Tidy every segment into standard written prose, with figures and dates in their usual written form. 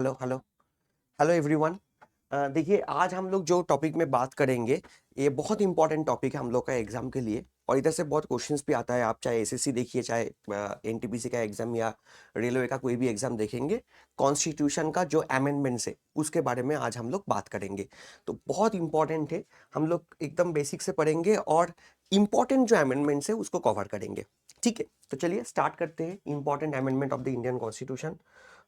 Hello hello hello everyone. देखिए, आज हम लोग जो टॉपिक में बात करेंगे ये बहुत इंपॉर्टेंट टॉपिक है हम लोग का एग्जाम के लिए। और इधर से बहुत क्वेश्चंस भी आता है, आप चाहे एसएससी देखिए, चाहे एनटीपीसी का एग्जाम या रेलवे का कोई भी एग्जाम देखेंगे। कॉन्स्टिट्यूशन का जो अमेंडमेंट्स है उसके बारे में आज हम लोग बात करेंगे। तो बहुत इंपॉर्टेंट है, हम लोग एकदम बेसिक से पढ़ेंगे और इम्पॉर्टेंट जो अमेंडमेंट्स है उसको कवर करेंगे। ठीक है, तो चलिए स्टार्ट करते हैं important amendment of the Indian constitution.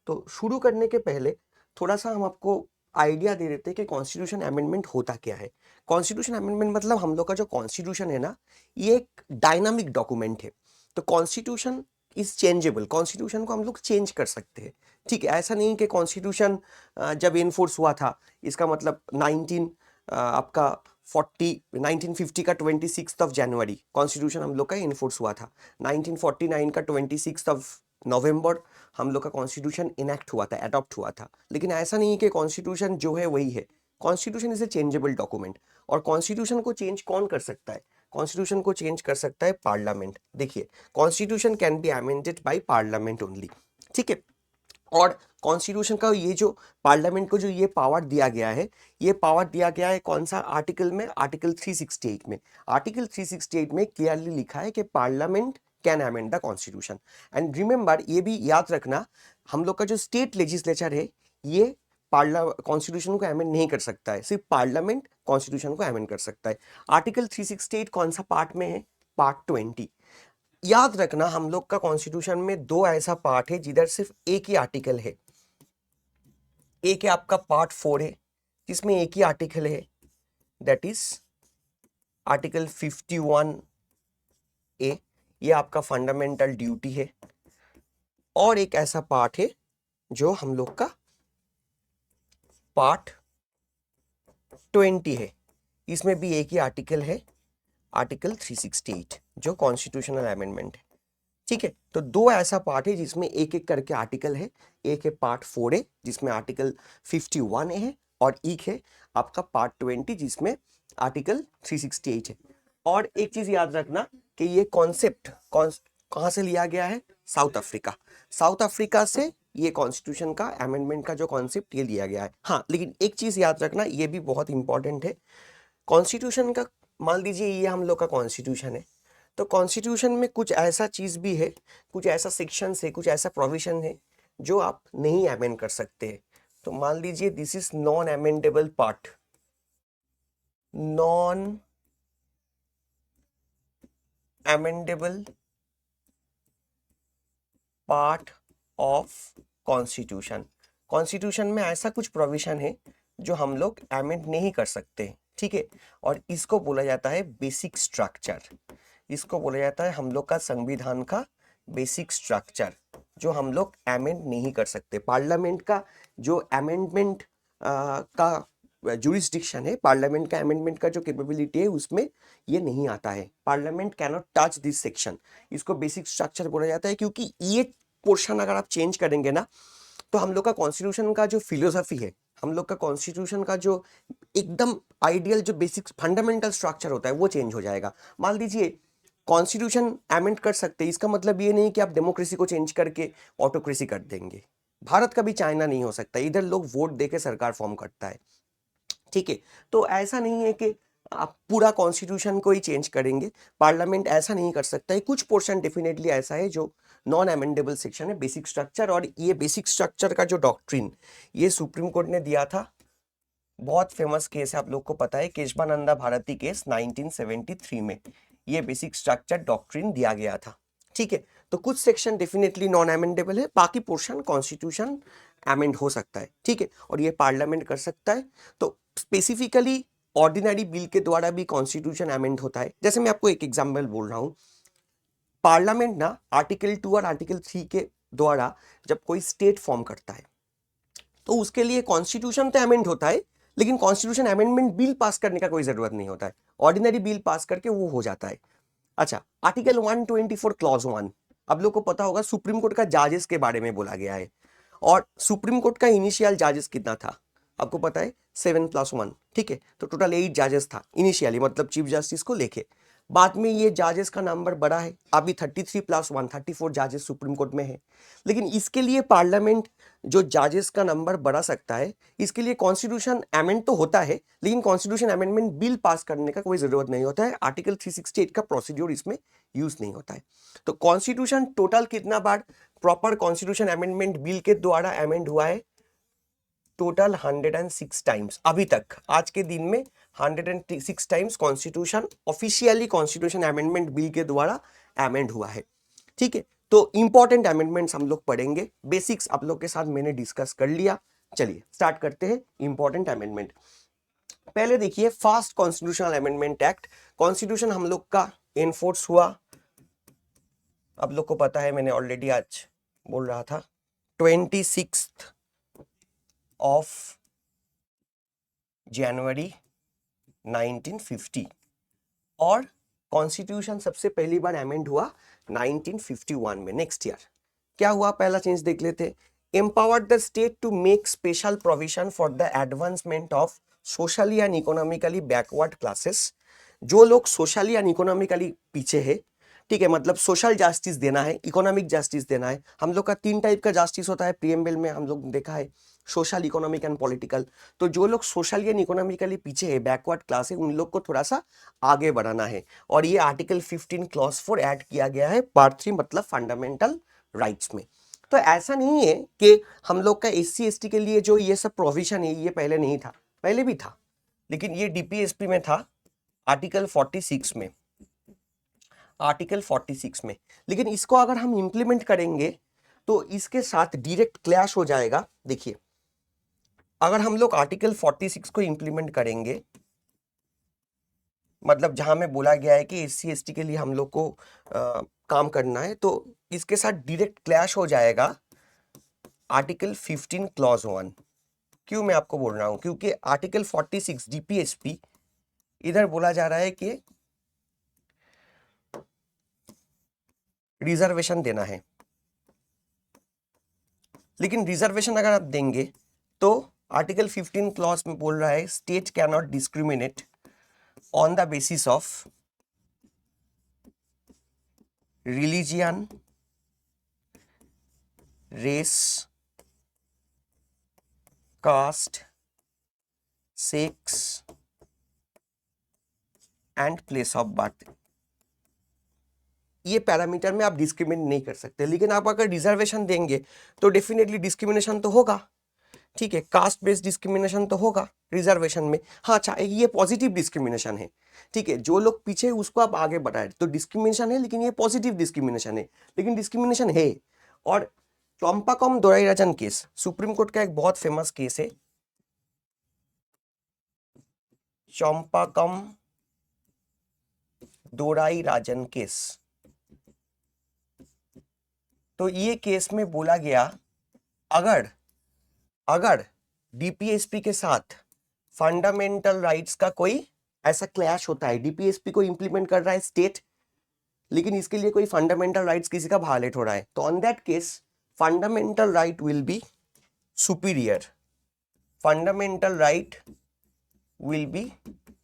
तो शुरू करने के पहले थोड़ा सा हम आपको आइडिया दे देते हैं कि कॉन्स्टिट्यूशन अमेंडमेंट होता क्या है। कॉन्स्टिट्यूशन अमेंडमेंट मतलब हम लोग का जो कॉन्स्टिट्यूशन है ना, ये एक डायनामिक डॉक्यूमेंट है। तो कॉन्स्टिट्यूशन इज चेंजेबल, कॉन्स्टिट्यूशन को हम लोग चेंज कर सकते हैं। ठीक है, ऐसा नहीं कि कॉन्स्टिट्यूशन जब इनफोर्स हुआ था, इसका मतलब 1950 का 26 जनवरी कॉन्स्टिट्यूशन हम लोग का इनफोर्स हुआ था। 1949 का 26 नवंबर हम लोग का कॉन्स्टिट्यूशन इनेक्ट हुआ था, अडॉप्ट हुआ था। लेकिन ऐसा नहीं कि कॉन्स्टिट्यूशन जो है वही है। Constitution is a changeable document. और कॉन्स्टिट्यूशन को चेंज कौन कर सकता है? कॉन्स्टिट्यूशन को चेंज कर सकता है पार्लियामेंट। देखिए, constitution can be amended by parliament only. ठीक है, और कॉन्स्टिट्यूशन का ये जो पार्लियामेंट को जो ये पावर दिया गया है, ये पावर दिया गया है कौन सा आर्टिकल में? आर्टिकल 368 में। आर्टिकल 368 में क्लियरली लिखा है कि parliament can amend the constitution. And remember, ये भी याद रखना, हम लोग का जो स्टेट लेजिस्लेचर है ये कॉन्स्टिट्यूशन को अमेंड नहीं कर सकता है, सिर्फ पार्लियामेंट कॉन्स्टिट्यूशन को अमेंड कर सकता है। आर्टिकल 368 कौन सा पार्ट में है? पार्ट 20। याद रखना, हम लोग का कॉन्स्टिट्यूशन में दो ऐसा पार्ट है जिधर सिर्फ एक ही आर्टिकल है। एक है आपका पार्ट 4 है जिसमें एक ही आर्टिकल है, दैट इज आर्टिकल 51A। ये आपका फंडामेंटल ड्यूटी है। और एक ऐसा पार्ट है जो हम लोग का पार्ट 20 है, इसमें भी एक ही आर्टिकल है, आर्टिकल 368 जो कॉन्स्टिट्यूशनल अमेंडमेंट है। ठीक है, तो दो ऐसा पार्ट है जिसमें एक एक करके आर्टिकल है। एक है पार्ट 4 है जिसमें आर्टिकल 51 है, और एक है आपका पार्ट 20 जिसमें आर्टिकल 368 है। और एक चीज याद रखना कि ये कॉन्सेप्ट कहां से लिया गया है? South Africa. साउथ अफ्रीका से ये कॉन्स्टिट्यूशन का अमेंडमेंट का जो कॉन्सेप्ट ये लिया गया है। हाँ, लेकिन एक चीज याद रखना, ये भी बहुत इंपॉर्टेंट है। कॉन्स्टिट्यूशन का, मान लीजिए ये हम लोग का कॉन्स्टिट्यूशन है, तो कॉन्स्टिट्यूशन में कुछ ऐसा चीज भी है, कुछ ऐसा सेक्शन है, कुछ ऐसा प्रोविजन है जो आप नहीं अमेंड कर सकते हैं। तो मान लीजिए this is non amendable part, non amendable part of constitution. Constitution में ऐसा कुछ प्रोविजन है जो हम लोग अमेंड नहीं कर सकते। ठीक है, और इसको बोला जाता है बेसिक स्ट्रक्चर। इसको बोला जाता है हम लोग का संविधान का बेसिक स्ट्रक्चर, जो हम लोग अमेंड नहीं कर सकते। पार्लियामेंट का जो अमेंडमेंट का जुरिस्डिक्शन है, पार्लियामेंट का अमेंडमेंट का जो कैपेबिलिटी है, उसमें ये नहीं आता है। Parliament can not touch this section. इसको बेसिक स्ट्रक्चर बोला जाता है, क्योंकि ये पोर्शन अगर आप चेंज करेंगे ना, तो हम लोग का कॉन्स्टिट्यूशन का जो फिलोसफी है, हम लोग का कॉन्स्टिट्यूशन का जो एकदम आइडियल जो बेसिक फंडामेंटल स्ट्रक्चर होता है वो चेंज हो जाएगा। मान लीजिए कॉन्स्टिट्यूशन अमेंड कर सकते हैं, इसका मतलब ये नहीं कि आप डेमोक्रेसी को चेंज करके ऑटोक्रेसी कर देंगे। भारत का भी चाइना नहीं हो सकता, इधर लोग वोट देके सरकार फॉर्म करता है। ठीक है, तो ऐसा नहीं है कि आप पूरा कॉन्स्टिट्यूशन को ही चेंज करेंगे। पार्लियामेंट ऐसा नहीं कर सकता है। कुछ पोर्शन डेफिनेटली ऐसा है जो नॉन अमेंडेबल सेक्शन है, बेसिक स्ट्रक्चर। और ये बेसिक स्ट्रक्चर का जो डॉक्ट्रिन ये सुप्रीम कोर्ट ने दिया था। बहुत फेमस केस है, आप लोग को पता है, केशवानंदा भारती केस 1973 में ये बेसिक स्ट्रक्चर डॉक्ट्रिन दिया गया था। ठीक है, तो कुछ सेक्शन डेफिनेटली नॉन अमेंडेबल है, बाकी पोर्शन कॉन्स्टिट्यूशन अमेंड हो सकता है। ठीक है, और ये पार्लियामेंट कर सकता है। तो स्पेसिफिकली ऑर्डिनरी बिल के द्वारा भी कॉन्स्टिट्यूशन अमेंड होता है। जैसे मैं आपको एक एग्जाम्पल बोल रहा हूं, पार्लियामेंट ना आर्टिकल 2 और आर्टिकल 3 के द्वारा जब कोई स्टेट फॉर्म करता है, तो उसके लिए कॉन्स्टिट्यूशन तो अमेंड होता है, लेकिन कॉन्स्टिट्यूशन अमेंडमेंट बिल पास करने का कोई जरूरत नहीं होता है। ऑर्डिनरी बिल पास करके वो हो जाता है। अच्छा, आर्टिकल 124 क्लॉज 1, अब लोग को पता होगा, सुप्रीम कोर्ट का जजेस के बारे में बोला गया है। और सुप्रीम कोर्ट का इनिशियल जजेस कितना था आपको पता है? 7+1। ठीक है, तो टोटल 8 जजेस था इनिशियली, मतलब चीफ जस्टिस को लेके। बाद में ये जजेस का नंबर बढ़ा है, अभी 33+1 34 जजेस सुप्रीम कोर्ट में है। लेकिन इसके लिए पार्लियामेंट जो जजेस का नंबर बढ़ा सकता है, इसके लिए कॉन्स्टिट्यूशन अमेंड तो होता है, लेकिन कॉन्स्टिट्यूशन अमेंडमेंट बिल पास करने का कोई जरूरत नहीं होता है। आर्टिकल 368 का प्रोसीड्योर इसमें यूज नहीं होता है। तो कॉन्स्टिट्यूशन टोटल कितना बार प्रॉपर कॉन्स्टिट्यूशन अमेंडमेंट बिल के द्वारा अमेंड हुआ है? टोटल 106 टाइम्स अभी तक, आज के दिन में 106 times constitution officially constitution amendment bill के द्वारा अमेंड हुआ है। ठीक है, तो इंपॉर्टेंट अमेंडमेंट्स हम लोग पढ़ेंगे, बेसिक्स आप लोग के साथ मैंने डिस्कस कर लिया। चलिए स्टार्ट करते हैं इंपॉर्टेंट अमेंडमेंट। पहले देखिए first constitutional amendment act. Constitution हम लोग का एनफोर्स हुआ, आप लोग को पता है, मैंने ऑलरेडी आज बोल रहा था, 26 ऑफ जनवरी 1950। और कॉन्स्टिट्यूशन सबसे पहली बार अमेंड हुआ 1951 में, नेक्स्ट ईयर। क्या हुआ, पहला चेंज देख लेते। empowered the state to make special provision for the advancement of socially and economically backward classes। जो लोग सोशली एंड इकोनॉमिकली पीछे है, ठीक है, मतलब सोशल जस्टिस देना है, इकोनॉमिक जस्टिस देना है। हम लोग का 3 टाइप का जस्टिस होता है, प्रीएम्बल में हम लोग देखा है, सोशल, इकोनॉमिक एंड पॉलिटिकल। तो जो लोग सोशली एंड इकोनॉमिकली पीछे है, बैकवर्ड क्लास है, उन लोग को थोड़ा सा आगे बढ़ाना है। और ये आर्टिकल 15 क्लॉज 4 ऐड किया गया है पार्ट 3 मतलब फंडामेंटल राइट्स में। तो ऐसा नहीं है कि हम लोग का SC ST के लिए जो ये सब प्रोविजन है ये पहले नहीं था, पहले भी था, लेकिन ये DPSP में था आर्टिकल 46 में, आर्टिकल 46 में। लेकिन इसको अगर हम इंप्लीमेंट करेंगे तो इसके साथ डायरेक्ट क्लैश हो जाएगा। देखिए, अगर हम लोग आर्टिकल 46 को इंप्लीमेंट करेंगे, मतलब जहां में बोला गया है कि SC ST के लिए हम लोग को काम करना है, तो इसके साथ डायरेक्ट क्लैश हो जाएगा आर्टिकल 15 क्लॉज 1। क्यों मैं आपको बोल रहा हूं, क्योंकि आर्टिकल 46 DPSP इधर बोला जा रहा है कि रिजर्वेशन देना है, लेकिन रिजर्वेशन अगर आप देंगे तो आर्टिकल 15 क्लॉज में बोल रहा है state can not discriminate on the basis of religion, race, caste, sex and place of birth. ये पैरामीटर में आप डिस्क्रिमिनेट नहीं कर सकते, लेकिन आप अगर रिजर्वेशन देंगे तो डेफिनेटली डिस्क्रिमिनेशन तो होगा। ठीक है, कास्ट बेस्ड डिस्क्रिमिनेशन तो होगा रिजर्वेशन में। हाँ, अच्छा, ये पॉजिटिव डिस्क्रिमिनेशन है। ठीक है, जो लोग पीछे उसको आप आगे बढ़ाए तो डिस्क्रिमिनेशन है, लेकिन ये पॉजिटिव डिस्क्रिमिनेशन है, लेकिन डिस्क्रिमिनेशन है। और चंपाकम दोराईराजन केस सुप्रीम कोर्ट का एक बहुत फेमस केस है, चंपाकम दोराईराजन केस। तो ये केस में बोला गया अगर DPSP के साथ फंडामेंटल राइट्स का कोई ऐसा क्लैश होता है, DPSP को इंप्लीमेंट कर रहा है स्टेट, लेकिन इसके लिए कोई फंडामेंटल राइट्स किसी का वायलेट हो रहा है, तो on that case fundamental right will be superior, fundamental right will be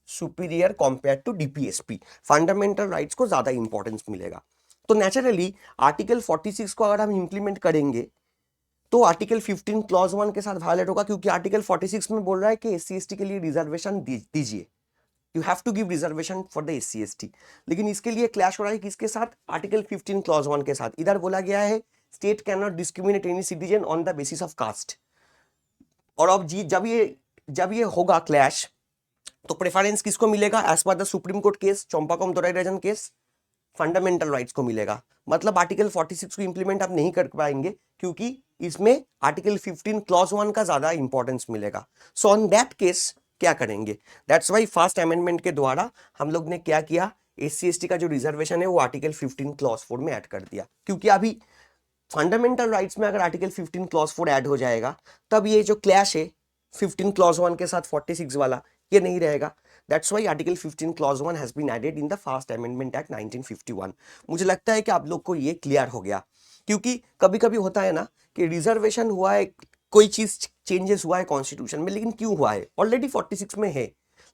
superior compare to DPSP। Fundamental rights को ज्यादा इंपॉर्टेंस मिलेगा। तो नेचुरली आर्टिकल 46 को अगर हम इंप्लीमेंट करेंगे तो आर्टिकल 15 क्लॉज 1 के साथ वायलेट होगा, क्योंकि आर्टिकल 46 में बोल रहा है कि SC ST के लिए रिजर्वेशन दीजिए, you have to give reservation for the SC ST। लेकिन इसके लिए क्लैश हो रहा है किसके साथ, आर्टिकल 15 क्लॉज 1 के साथ। इधर बोला गया है state can not discriminate any citizen on the basis of caste. और अब जब ये होगा क्लैश, तो प्रेफरेंस किसको मिलेगा, as per the supreme court case Champakam Dorairajan case, fundamental rights को मिलेगा। मतलब आर्टिकल 46 को इंप्लीमेंट आप नहीं कर पाएंगे, क्योंकि इसमें आर्टिकल 15 क्लॉज 1 का ज्यादा इंपॉर्टेंस मिलेगा। सो ऑन दैट केस क्या करेंगे, दैट्स वाई फर्स्ट अमेंडमेंट के द्वारा हम लोग ने क्या किया, SC ST का जो रिजर्वेशन है वो आर्टिकल 15 क्लॉज 4 में ऐड कर दिया। क्योंकि अभी फंडामेंटल राइट्स में अगर आर्टिकल 15 क्लॉज 4 ऐड हो जाएगा, तब ये जो क्लैश है 15 क्लॉज 1 के साथ 46 वाला, ये नहीं रहेगा। That's why Article 15 Clause 1 has been added in the First Amendment Act 1951। मुझे लगता है कि आप लोग को ये क्लियर हो गया, क्योंकि कभी कभी होता है ना कि रिजर्वेशन हुआ है, कोई चीज चेंजेस हुआ है कॉन्स्टिट्यूशन में, लेकिन क्यों हुआ है, ऑलरेडी 46 में है,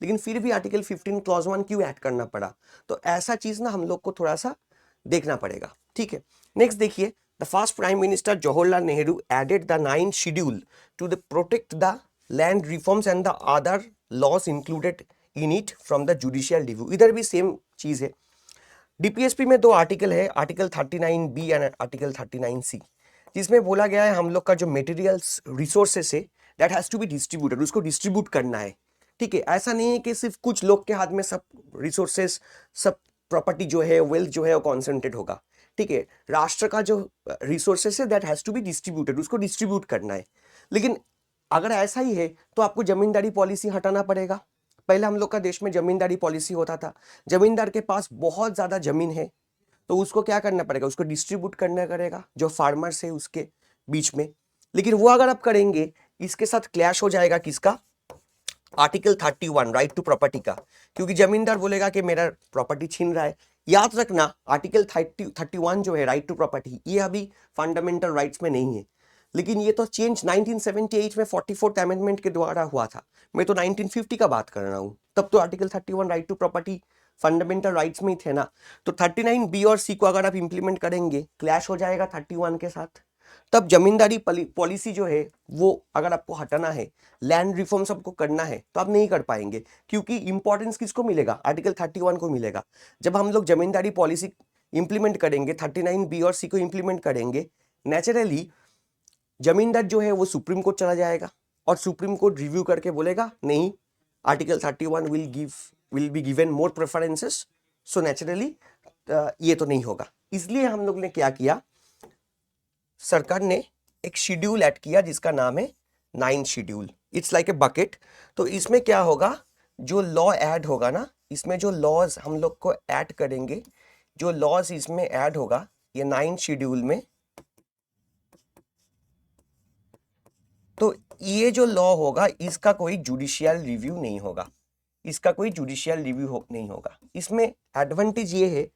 लेकिन फिर भी आर्टिकल 15 क्लॉज 1 क्यों ऐड करना पड़ा। तो ऐसा चीज ना हम लोग को थोड़ा सा देखना पड़ेगा। ठीक है, नेक्स्ट देखिए The first Prime Minister Jawaharlal Nehru added the 9th schedule to the protect the land reforms and the other laws included in it from the judicial review. इधर भी सेम चीज है। डीपीएसपी में दो आर्टिकल है, article 39B and article 39C, जिसमें बोला गया है हम लोग का जो मटेरियल्स रिसोर्सेस है that has to be distributed, उसको डिस्ट्रीब्यूट करना है। ठीक है, ऐसा नहीं है कि सिर्फ कुछ लोग के हाथ में सब रिसोर्सेस, सब प्रॉपर्टी जो है, वेल्थ जो है वो कॉन्सेंट्रेट होगा। ठीक है, राष्ट्र का जो रिसोर्सेस है that has to be distributed, उसको डिस्ट्रीब्यूट करना है। लेकिन अगर ऐसा ही है तो आपको जमींदारी पॉलिसी हटाना पड़ेगा। पहले हम लोग का देश में जमींदारी पॉलिसी होता था, जमींदार के पास बहुत ज्यादा जमीन है तो उसको क्या करना पड़ेगा, उसको डिस्ट्रीब्यूट करना पड़ेगा जो फार्मर्स है उसके बीच में। लेकिन वो अगर आप करेंगे, इसके साथ क्लैश हो जाएगा किसका, आर्टिकल 31 राइट टू प्रॉपर्टी का, क्योंकि जमींदार बोलेगा कि मेरा प्रॉपर्टी छीन रहा है। याद रखना आर्टिकल 31 जो है राइट टू प्रॉपर्टी, ये अभी फंडामेंटल राइट्स में नहीं है, लेकिन ये तो चेंज 1978 में 44th अमेंडमेंट के द्वारा हुआ था। मैं तो 1950 का बात कर रहा हूँ, तब तो article 31 right to property fundamental rights में ही थे ना। तो 39B और C को अगर आप इंप्लीमेंट करेंगे, क्लैश हो जाएगा 31 के साथ। तब जमींदारी पॉलिसी जो है वो अगर आपको हटाना है, लैंड रिफॉर्म सबको करना है, तो आप नहीं कर पाएंगे, क्योंकि इंपॉर्टेंस किसको मिलेगा, आर्टिकल 31 को मिलेगा। जब हम लोग जमींदारी पॉलिसी इंप्लीमेंट करेंगे, 39B और C को इंप्लीमेंट करेंगे, नेचुरली जमींदार जो है वो सुप्रीम कोर्ट चला जाएगा और सुप्रीम कोर्ट रिव्यू करके बोलेगा नहीं, article 31 will be given more preferences, so naturally ये तो नहीं होगा। इसलिए हम लोग ने क्या किया, सरकार ने एक शेड्यूल ऐड किया जिसका नाम है 9th schedule. It's like a bucket. तो इसमें क्या होगा, जो लॉ ऐड होगा ना, इसमें जो लॉज हम लोग को ऐड करेंगे, जो लॉज इसमें ऐड होगा ये 9th शेड्यूल में, तो ये जो लॉ होगा इसका कोई जुडिशियल रिव्यू नहीं होगा, इसका कोई जुडिशियल रिव्यू नहीं होगा। इसमें एडवांटेज ये है,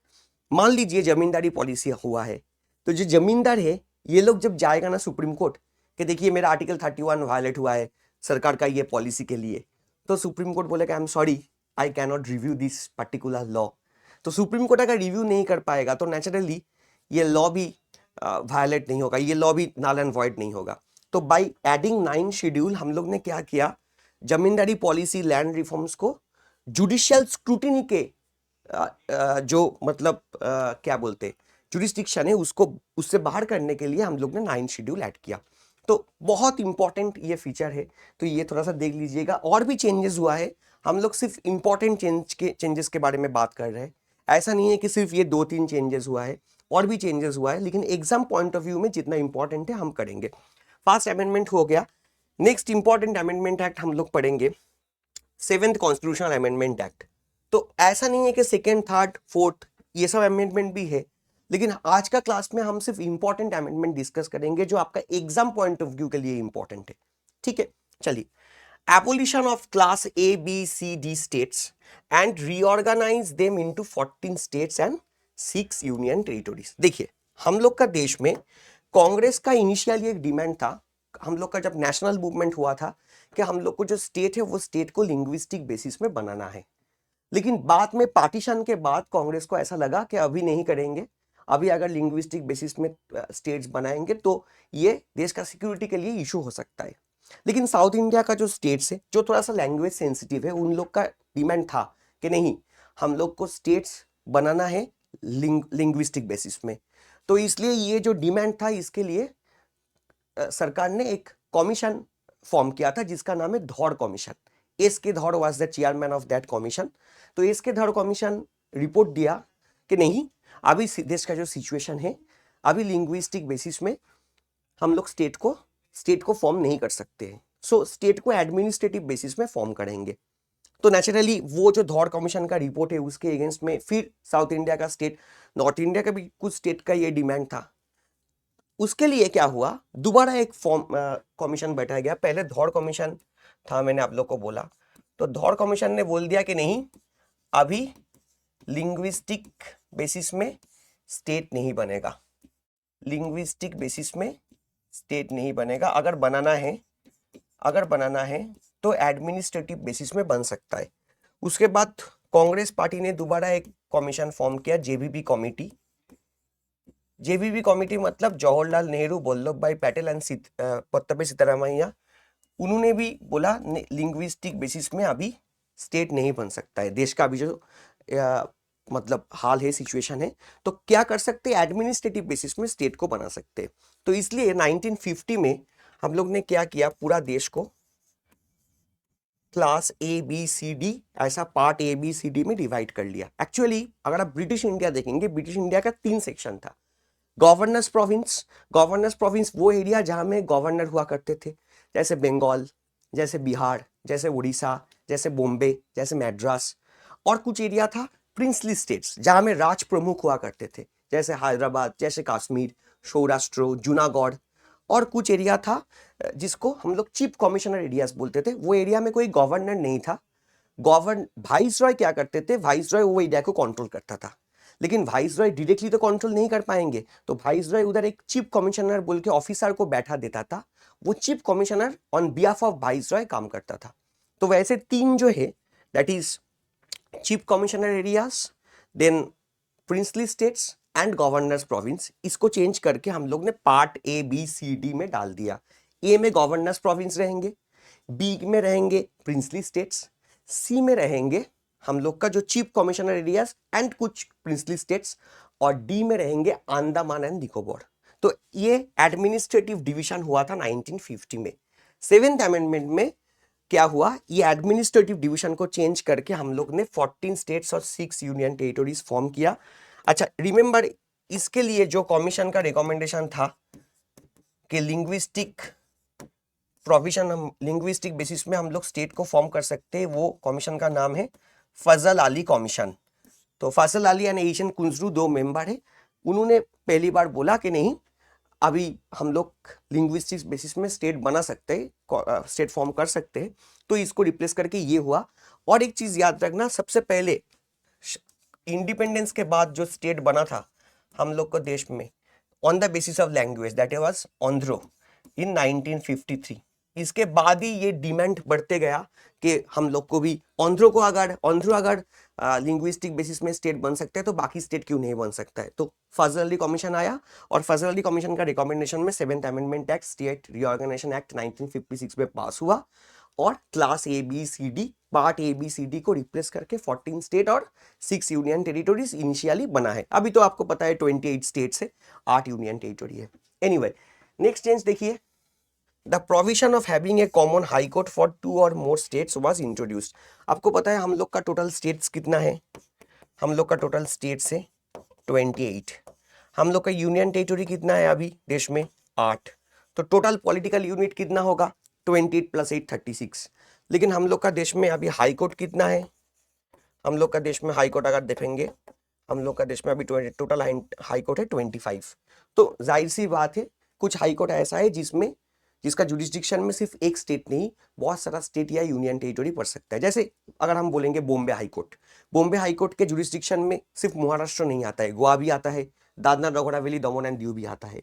मान लीजिए जमींदारी पॉलिसी हुआ है, तो जो जमींदार है ये लोग जब जाएगा ना सुप्रीम कोर्ट कि देखिए मेरा आर्टिकल 31 वायलेट हुआ है सरकार का ये पॉलिसी के लिए, तो सुप्रीम कोर्ट बोलेगा I am sorry, I can not review this particular law. तो सुप्रीम कोर्ट अगर रिव्यू नहीं कर पाएगा तो नेचुरली ये लॉ भी वायलेट नहीं होगा, ये लॉ भी नल एंड वॉइड नहीं होगा। तो बाय एडिंग 9th शेड्यूल हम लोग ने क्या किया, जमींदारी पॉलिसी लैंड रिफॉर्म्स को जुडिशियल स्क्रूटिनी के जो मतलब क्या बोलते जुरिस्डिक्शन है उसको, उससे बाहर करने के लिए हम लोग ने 9th शेड्यूल ऐड किया। तो बहुत इंपॉर्टेंट ये फीचर है, तो ये थोड़ा सा देख लीजिएगा। और भी चेंजेस हुआ है, हम लोग सिर्फ इंपॉर्टेंट चेंजेस के बारे में बात कर रहे हैं, ऐसा नहीं है कि सिर्फ ये 2-3 चेंजेस हुआ है, और भी चेंजेस हुआ है, लेकिन एग्जाम पॉइंट ऑफ व्यू में जितना इंपॉर्टेंट है हम करेंगे। फर्स्ट अमेंडमेंट हो गया। नेक्स्ट इंपॉर्टेंट अमेंडमेंट एक्ट हम लोग पढ़ेंगे 7th कॉन्स्टिट्यूशनल अमेंडमेंट एक्ट। तो ऐसा नहीं है कि 2nd, 3rd, 4th ये सब अमेंडमेंट भी है, लेकिन आज का क्लास में हम सिर्फ इंपॉर्टेंट अमेंडमेंट डिस्कस करेंगे जो आपका एग्जाम पॉइंट ऑफ व्यू के लिए इंपॉर्टेंट है। ठीक है, चलिए। Abolition of class A, B, C, D states and reorganize them into 14 states and 6 union territories. देखिए, हम लोग का देश में कांग्रेस का इनिशियली एक डिमांड था, हम लोग का जब नेशनल मूवमेंट हुआ था, कि हम लोग को जो स्टेट है वो स्टेट को लिंग्विस्टिक बेसिस में बनाना है। लेकिन बाद में पार्टीशन के बाद कांग्रेस को ऐसा लगा कि अभी नहीं करेंगे, अभी अगर लिंग्विस्टिक बेसिस में स्टेट्स बनाएंगे तो ये देश का सिक्योरिटी के लिए इशू हो सकता है। लेकिन साउथ इंडिया का जो स्टेट्स है जो थोड़ा सा लैंग्वेज सेंसिटिव है, उन लोग का डिमांड था कि नहीं, हम लोग को स्टेट्स बनाना है लिंग्विस्टिक बेसिस में। तो इसलिए ये जो डिमांड था, इसके लिए सरकार ने एक कमीशन फॉर्म किया था जिसका नाम है Dhar commission. SK. Dhar was the chairman of that commission. तो एस.के. धौड़ कमीशन रिपोर्ट दिया कि नहीं, अभी देश का जो सिचुएशन है, अभी लिंग्विस्टिक बेसिस में हम लोग स्टेट को फॉर्म नहीं कर सकते हैं, सो स्टेट को एडमिनिस्ट्रेटिव बेसिस में फॉर्म करेंगे। तो नेचुरली वो जो धौड़ कमीशन का रिपोर्ट है उसके अगेंस्ट में फिर साउथ इंडिया का स्टेट, नॉर्थ इंडिया का भी कुछ स्टेट का ये डिमांड था। उसके लिए क्या हुआ, दोबारा एक फॉर्म कमीशन बैठाया गया। पहले धौड़ कमीशन था, मैंने आप लोग को बोला, तो धौड़ कमीशन ने बोल दिया कि नहीं, अभी लिंग्विस्टिक बेसिस में स्टेट नहीं बनेगा, लिंग्विस्टिक बेसिस में स्टेट नहीं बनेगा। अगर बनाना है तो एडमिनिस्ट्रेटिव बेसिस में बन सकता है। उसके बाद कांग्रेस पार्टी ने दोबारा एक कमीशन फॉर्म किया, जेबीबी कमेटी, जेबीवी कमिटी मतलब जवाहरलाल नेहरू, वल्लभ भाई पटेल एंड पट्टभी सीतारामैया, उन्होंने भी बोला लिंग्विस्टिक बेसिस में अभी स्टेट नहीं बन सकता है देश का। अभी जो मतलब हाल है, सिचुएशन है, तो क्या कर सकते हैं, एडमिनिस्ट्रेटिव बेसिस में स्टेट को बना सकते हैं। तो इसलिए 1950 में हम लोग ने क्या किया, पूरा देश को class A B C D, ऐसा part A B C D में डिवाइड कर लिया। एक्चुअली अगर आप ब्रिटिश इंडिया देखेंगे, ब्रिटिश इंडिया का 3 सेक्शन था। गवर्नर्स प्रोविंस, गवर्नर्स प्रोविंस वो एरिया जहां में गवर्नर हुआ करते थे, जैसे बंगाल, जैसे बिहार, जैसे उड़ीसा, जैसे बॉम्बे, जैसे मद्रास। और कुछ एरिया था प्रिंसली स्टेट्स, जहां में राज प्रमुख हुआ करते थे, जैसे हैदराबाद, जैसे कश्मीर, सौराष्ट्र, जूनागढ़। और कुछ एरिया था जिसको हम लोग चीफ कमिश्नर एरियाज बोलते थे, वो एरिया में कोई गवर्नर नहीं था। वाइस रॉय क्या करते थे, वाइस रॉय वो एरिया को कंट्रोल करता था। लेकिन वाइस रॉय डायरेक्टली तो कंट्रोल नहीं कर पाएंगे, तो वाइस रॉय उधर एक चीफ कमिश्नर बोल के ऑफिसर को बैठा देता था। वो chief commissioner on behalf of viceroy काम करता था। तो वैसे 3 जो है, that is chief commissioner areas, then princely states and governors province, इसको चेंज करके हम लोग ने part A B C D में डाल दिया। ए में गवर्नर्स प्रोविंस रहेंगे, बी में रहेंगे प्रिंसली स्टेट्स, सी में रहेंगे हम लोग का जो चीफ कमिश्नर एरियाज एंड कुछ प्रिंसली स्टेट्स, और डी में रहेंगे अंडमान एंड निकोबार। तो ये एडमिनिस्ट्रेटिव डिवीजन हुआ था 1950 में। 7th अमेंडमेंट में क्या हुआ, ये एडमिनिस्ट्रेटिव डिवीजन को चेंज करके हम लोग ने 14 स्टेट्स और 6 यूनियन टेरिटोरीज फॉर्म किया। अच्छा रिमेंबर, इसके लिए जो कमीशन का रिकमेंडेशन था कि लिंग्विस्टिक प्रोविजन, हम लिंग्विस्टिक बेसिस में हम लोग स्टेट को फॉर्म कर सकते हैं, वो कमीशन का नाम है फजल अली कमीशन। तो फजल अली एंड एशियन कुंजरू 2 मेंबर है। उन्होंने पहली बार बोला कि नहीं, अभी हम लोग लिंग्विस्टिक्स बेसिस में स्टेट बना सकते हैं, स्टेट फॉर्म कर सकते हैं। तो इसको रिप्लेस करके ये हुआ। और एक चीज याद रखना, सबसे पहले इंडिपेंडेंस के बाद जो स्टेट बना था हम लोग को देश में on the basis of language, that was Andhra in 1953। इसके बाद ही ये डिमांड बढ़ते गया कि हम लोग को भी आंध्र अगर लिंग्विस्टिक बेसिस में स्टेट बन सकते हैं तो बाकी स्टेट क्यों नहीं बन सकता है। तो फजल अली कमीशन आया, और फजल अली कमीशन का रिकमेंडेशन में 7th amendment act, state reorganization act 1956 में पास हुआ, और class A B C D, part A B C D को रिप्लेस करके 14 स्टेट और 6 यूनियन टेरिटोरीज इनिशियली बना है। अभी तो आपको पता है 28 स्टेट्स है, 8 यूनियन टेरिटोरी है। एनीवे, नेक्स्ट चेंज देखिए, the provision of having a common high court for 2 और मोर स्टेट्स वाज इंट्रोड्यूस्ड। आपको पता है हम लोग का टोटल स्टेट्स कितना है, हम लोग का टोटल स्टेट्स है 28। हम लोग का यूनियन टेरिटोरी कितना है अभी देश में, 8। तो टोटल पॉलिटिकल यूनिट कितना होगा, 28 + 8 36। लेकिन हम लोग का देश में अभी हाई कोर्ट कितना है, हम लोग का देश में हाई कोर्ट अगर देखेंगे, हम लोग का देश में अभी टोटल हाई कोर्ट है 25। तो जाहिर सी बात है, कुछ हाई कोर्ट ऐसा है जिसका जुरिस्डिक्शन में सिर्फ एक स्टेट नहीं, बहुत सारा स्टेट या यूनियन टेरिटोरी पड़ सकता है। जैसे अगर हम बोलेंगे Bombay high court, Bombay high court के जुरिस्डिक्शन में सिर्फ महाराष्ट्र नहीं आता है, गोवा भी आता है, दादरा नगर हवेली, दमन एंड दीव भी आता है।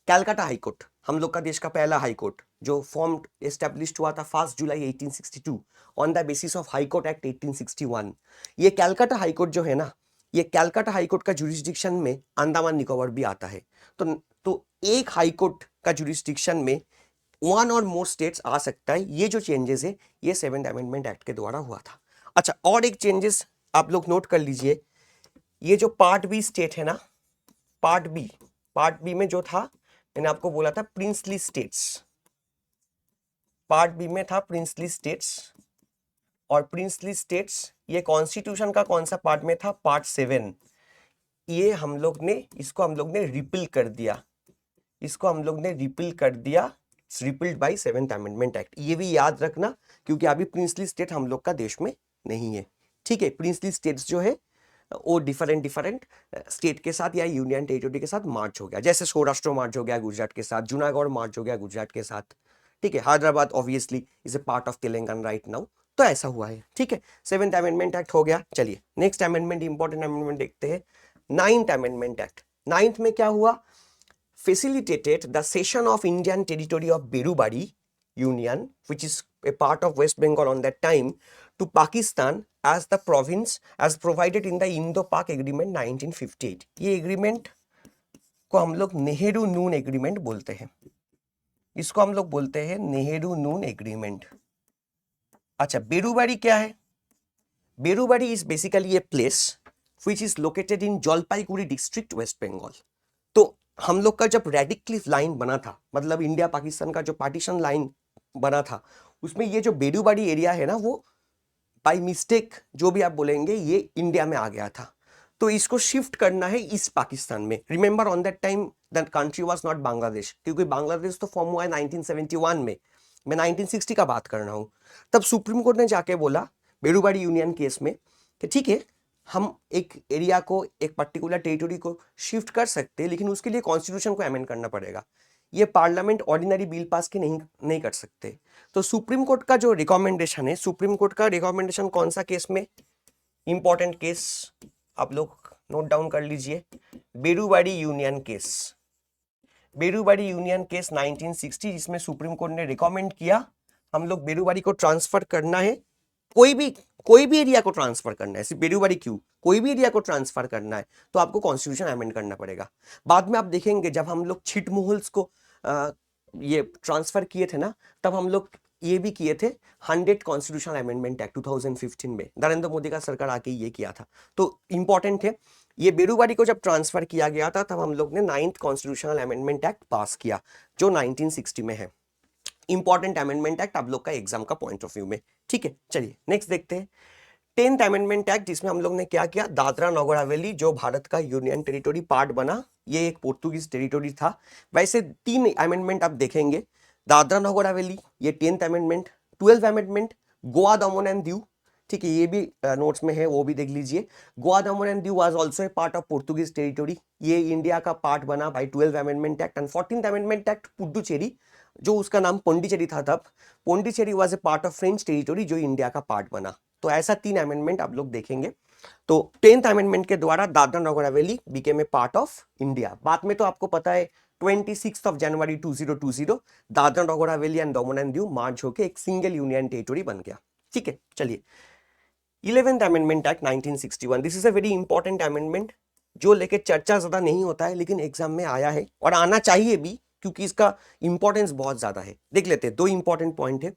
कैलकाटा हाई कोर्ट, हम लोग का देश का पहला हाई कोर्ट, जो फॉर्म एस्टेब्लिश्ड हुआ था 1 जुलाई 1862 on the basis of high court act 1861। ये कैलकाटा हाई कोर्ट जो है ना, ये कैलकाटा हाई कोर्ट का जुरिस्डिक्शन में अंडमान निकोबार भी आता है। तो एक हाई कोर्ट का जुरिस्डिक्शन में 1 और मोर स्टेट्स आ सकता है। ये जो चेंजेस है ये 7th अमेंडमेंट एक्ट के द्वारा हुआ था। अच्छा, और एक चेंजेस आप लोग नोट कर लीजिए, ये जो पार्ट बी स्टेट है ना, पार्ट बी में जो था, मैंने आपको बोला था प्रिंसली स्टेट्स, पार्ट बी में था प्रिंसली स्टेट्स, और प्रिंसली स्टेट्स ये कॉन्स्टिट्यूशन का कौन सा पार्ट में था, पार्ट 7। ये हम लोग ने रिपील कर दिया, इसको हम लोग ने रिपील कर दिया, repealed bye 7th amendment act. ये भी याद रखना, क्योंकि अभी प्रिंसली स्टेट हम लोग का देश में नहीं है। ठीक है, प्रिंसली स्टेट्स जो है वो डिफरेंट स्टेट के साथ या यूनियन टेरिटोरी के साथ मार्च हो गया, जैसे सौराष्ट्र मार्च हो गया गुजरात के साथ, जूनागढ़ मार्च हो गया गुजरात के साथ। ठीक है, Hyderabad obviously is a part of Telangana right now. तो ऐसा हुआ है। ठीक है, 7th अमेंडमेंट एक्ट हो गया। चलिए नेक्स्ट अमेंडमेंट, इंपॉर्टेंट अमेंडमेंट देखते हैं, 9th अमेंडमेंट एक्ट। 9th में क्या हुआ, facilitated the cession of Indian territory of Berubari Union, which is a part of West Bengal on that time, to Pakistan as the province as provided in the Indo-Pak Agreement 1958। ये agreement को हम लोग नेहरू नून agreement बोलते हैं। इसको हम लोग बोलते हैं नेहरू नून एग्रीमेंट। अच्छा, बेरुबारी क्या है? Berubari is basically a place which is located in Jalpaiguri district, West Bengal. तो हम लोग का जब रेडिक क्लिफ लाइन बना था, मतलब इंडिया पाकिस्तान का जो पार्टीशन लाइन बना था, उसमें ये जो बेरुबारी एरिया है ना, वो बाय मिस्टेक जो भी आप बोलेंगे ये इंडिया में आ गया था। तो इसको शिफ्ट करना है ईस्ट पाकिस्तान में। Remember on that time that country was not Bangladesh, क्योंकि बांग्लादेश तो फॉर्म हुआ है 1971 में, मैं 1960 का बात कर रहा हूँ। तब सुप्रीम कोर्ट ने जाके बोला बेरुबारी यूनियन केस में कि ठीक है, हम एक एरिया को, एक पर्टिकुलर टेरिटोरी को शिफ्ट कर सकते हैं, लेकिन उसके लिए कॉन्स्टिट्यूशन को अमेंड करना पड़ेगा। ये पार्लियामेंट ऑर्डिनरी बिल पास के नहीं कर सकते। तो सुप्रीम कोर्ट का जो रिकमेंडेशन है, सुप्रीम कोर्ट का रिकमेंडेशन कौन सा केस में? इंपॉर्टेंट केस आप लोग नोट डाउन कर लीजिए, Berubari union case. Berubari union case 1960, जिसमें सुप्रीम कोर्ट ने रिकमेंड किया हम लोग बेरुबारी को ट्रांसफर करना है, कोई भी एरिया को ट्रांसफर करना है, सिर्फ बेरुबारी क्यों, कोई भी एरिया को ट्रांसफर करना है तो आपको कॉन्स्टिट्यूशन अमेंड करना पड़ेगा। बाद में आप देखेंगे जब हम लोग छिटमुहल्स को ये ट्रांसफर किए थे ना, तब हम लोग ये भी किए थे 100 कॉन्स्टिट्यूशनल अमेंडमेंट एक्ट 2015 में, नरेंद्र मोदी का सरकार आके ये किया था। तो इंपॉर्टेंट है, ये बेरुबारी को जब ट्रांसफर किया गया था तब हम लोग ने 9th कॉन्स्टिट्यूशनल अमेंडमेंट एक्ट पास किया, जो 1960 में है। इंपॉर्टेंट अमेंडमेंट एक्ट आप लोग का एग्जाम का पॉइंट ऑफ व्यू में। ठीक है, चलिए नेक्स्ट देखते हैं 10th अमेंडमेंट एक्ट, जिसमें हम लोग ने क्या किया, दादरा नगर हवेली जो भारत का यूनियन टेरिटोरी पार्ट बना, ये एक पोर्तुगीज टेरिटोरी था। वैसे 3 अमेंडमेंट आप देखेंगे, दादरा नगर हवेली ये 10th amendment, 12th amendment Goa Daman and Diu, ठीक है, ये भी नोट्स में है, वो भी देख लीजिए। Goa Daman and Diu was also a part of Portuguese territory, ये इंडिया का पार्ट बना by 12th amendment act. And 14th amendment act Puducherry, जो उसका नाम पोंडिचेरी था तब, Pondicherry was a part of French territory, जो इंडिया का पार्ट बना। तो ऐसा 3 अमेंडमेंट आप लोग देखेंगे। तो 10th अमेंडमेंट के द्वारा Dadra Nagar Haveli became a part of India. बाद में तो आपको पता है 26 जनवरी 2020 Dadra Nagar Haveli and Daman and Diu मार्च होकर एक सिंगल यूनियन टेरिटोरी बन गया। ठीक है, चलिए 11th amendment act 1961, this is a very important amendment, जो लेके चर्चा ज्यादा नहीं होता है लेकिन एग्जाम में आया है और आना चाहिए भी, क्योंकि इसका इंपॉर्टेंस बहुत ज्यादा है। देख लेते हैं, 2 इंपॉर्टेंट पॉइंट है।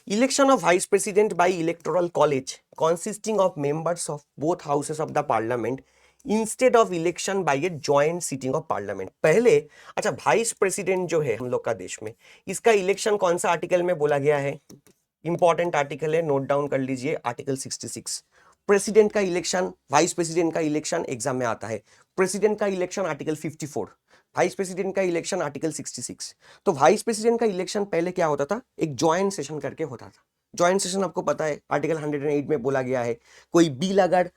Election of vice president bye electoral college consisting of members of both houses of the parliament instead of election by a joint sitting of parliament। पहले, अच्छा, वाइस प्रेसिडेंट जो है हम लोग का देश में, इसका इलेक्शन कौन सा आर्टिकल में बोला गया है? इंपॉर्टेंट आर्टिकल है, नोट डाउन कर लीजिए, आर्टिकल 66। प्रेसिडेंट का इलेक्शन, वाइस प्रेसिडेंट का इलेक्शन एग्जाम में आता है। प्रेसिडेंट का इलेक्शन आर्टिकल 54, वाइस प्रेसिडेंट का इलेक्शन आर्टिकल 66। तो वाइस प्रेसिडेंट का इलेक्शन पहले क्या होता था, एक ज्वाइंट सेशन करके होता था। ज्वाइंट सेशन आपको पता है आर्टिकल 108 में बोला गया है, कोई बिल अगर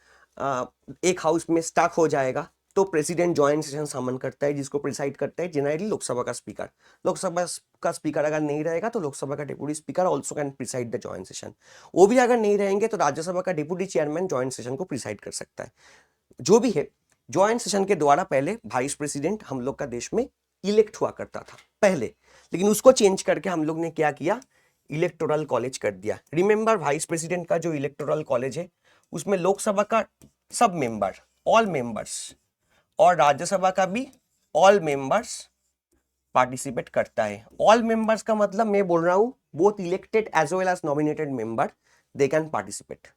एक हाउस में स्टक हो जाएगा तो प्रेसिडेंट ज्वाइंट सेशन समन करता है, जिसको प्रिसाइड करता है जनरली लोकसभा का स्पीकर। लोकसभा का स्पीकर अगर नहीं रहेगा तो लोकसभा का deputy speaker also can preside the joint session. वो भी अगर नहीं रहेंगे तो राज्यसभा का डिप्यूटी चेयरमैन ज्वाइंट सेशन को प्रिसाइड कर सकता है। जो भी है, ज्वाइंट सेशन के द्वारा पहले वाइस प्रेसिडेंट हम लोग का देश में इलेक्ट हुआ करता था पहले, लेकिन उसको चेंज करके हम लोग ने क्या किया, इलेक्टोरल कॉलेज कर दिया। रिमेंबर, वाइस प्रेसिडेंट का जो इलेक्टोरल कॉलेज है उसमें लोकसभा का सब मेंबर, ऑल मेंबर्स, और राज्यसभा का भी ऑल मेंबर्स पार्टिसिपेट करता है। ऑल मेंबर्स का मतलब मैं बोल रहा हूं both elected as well as nominated member they can participate.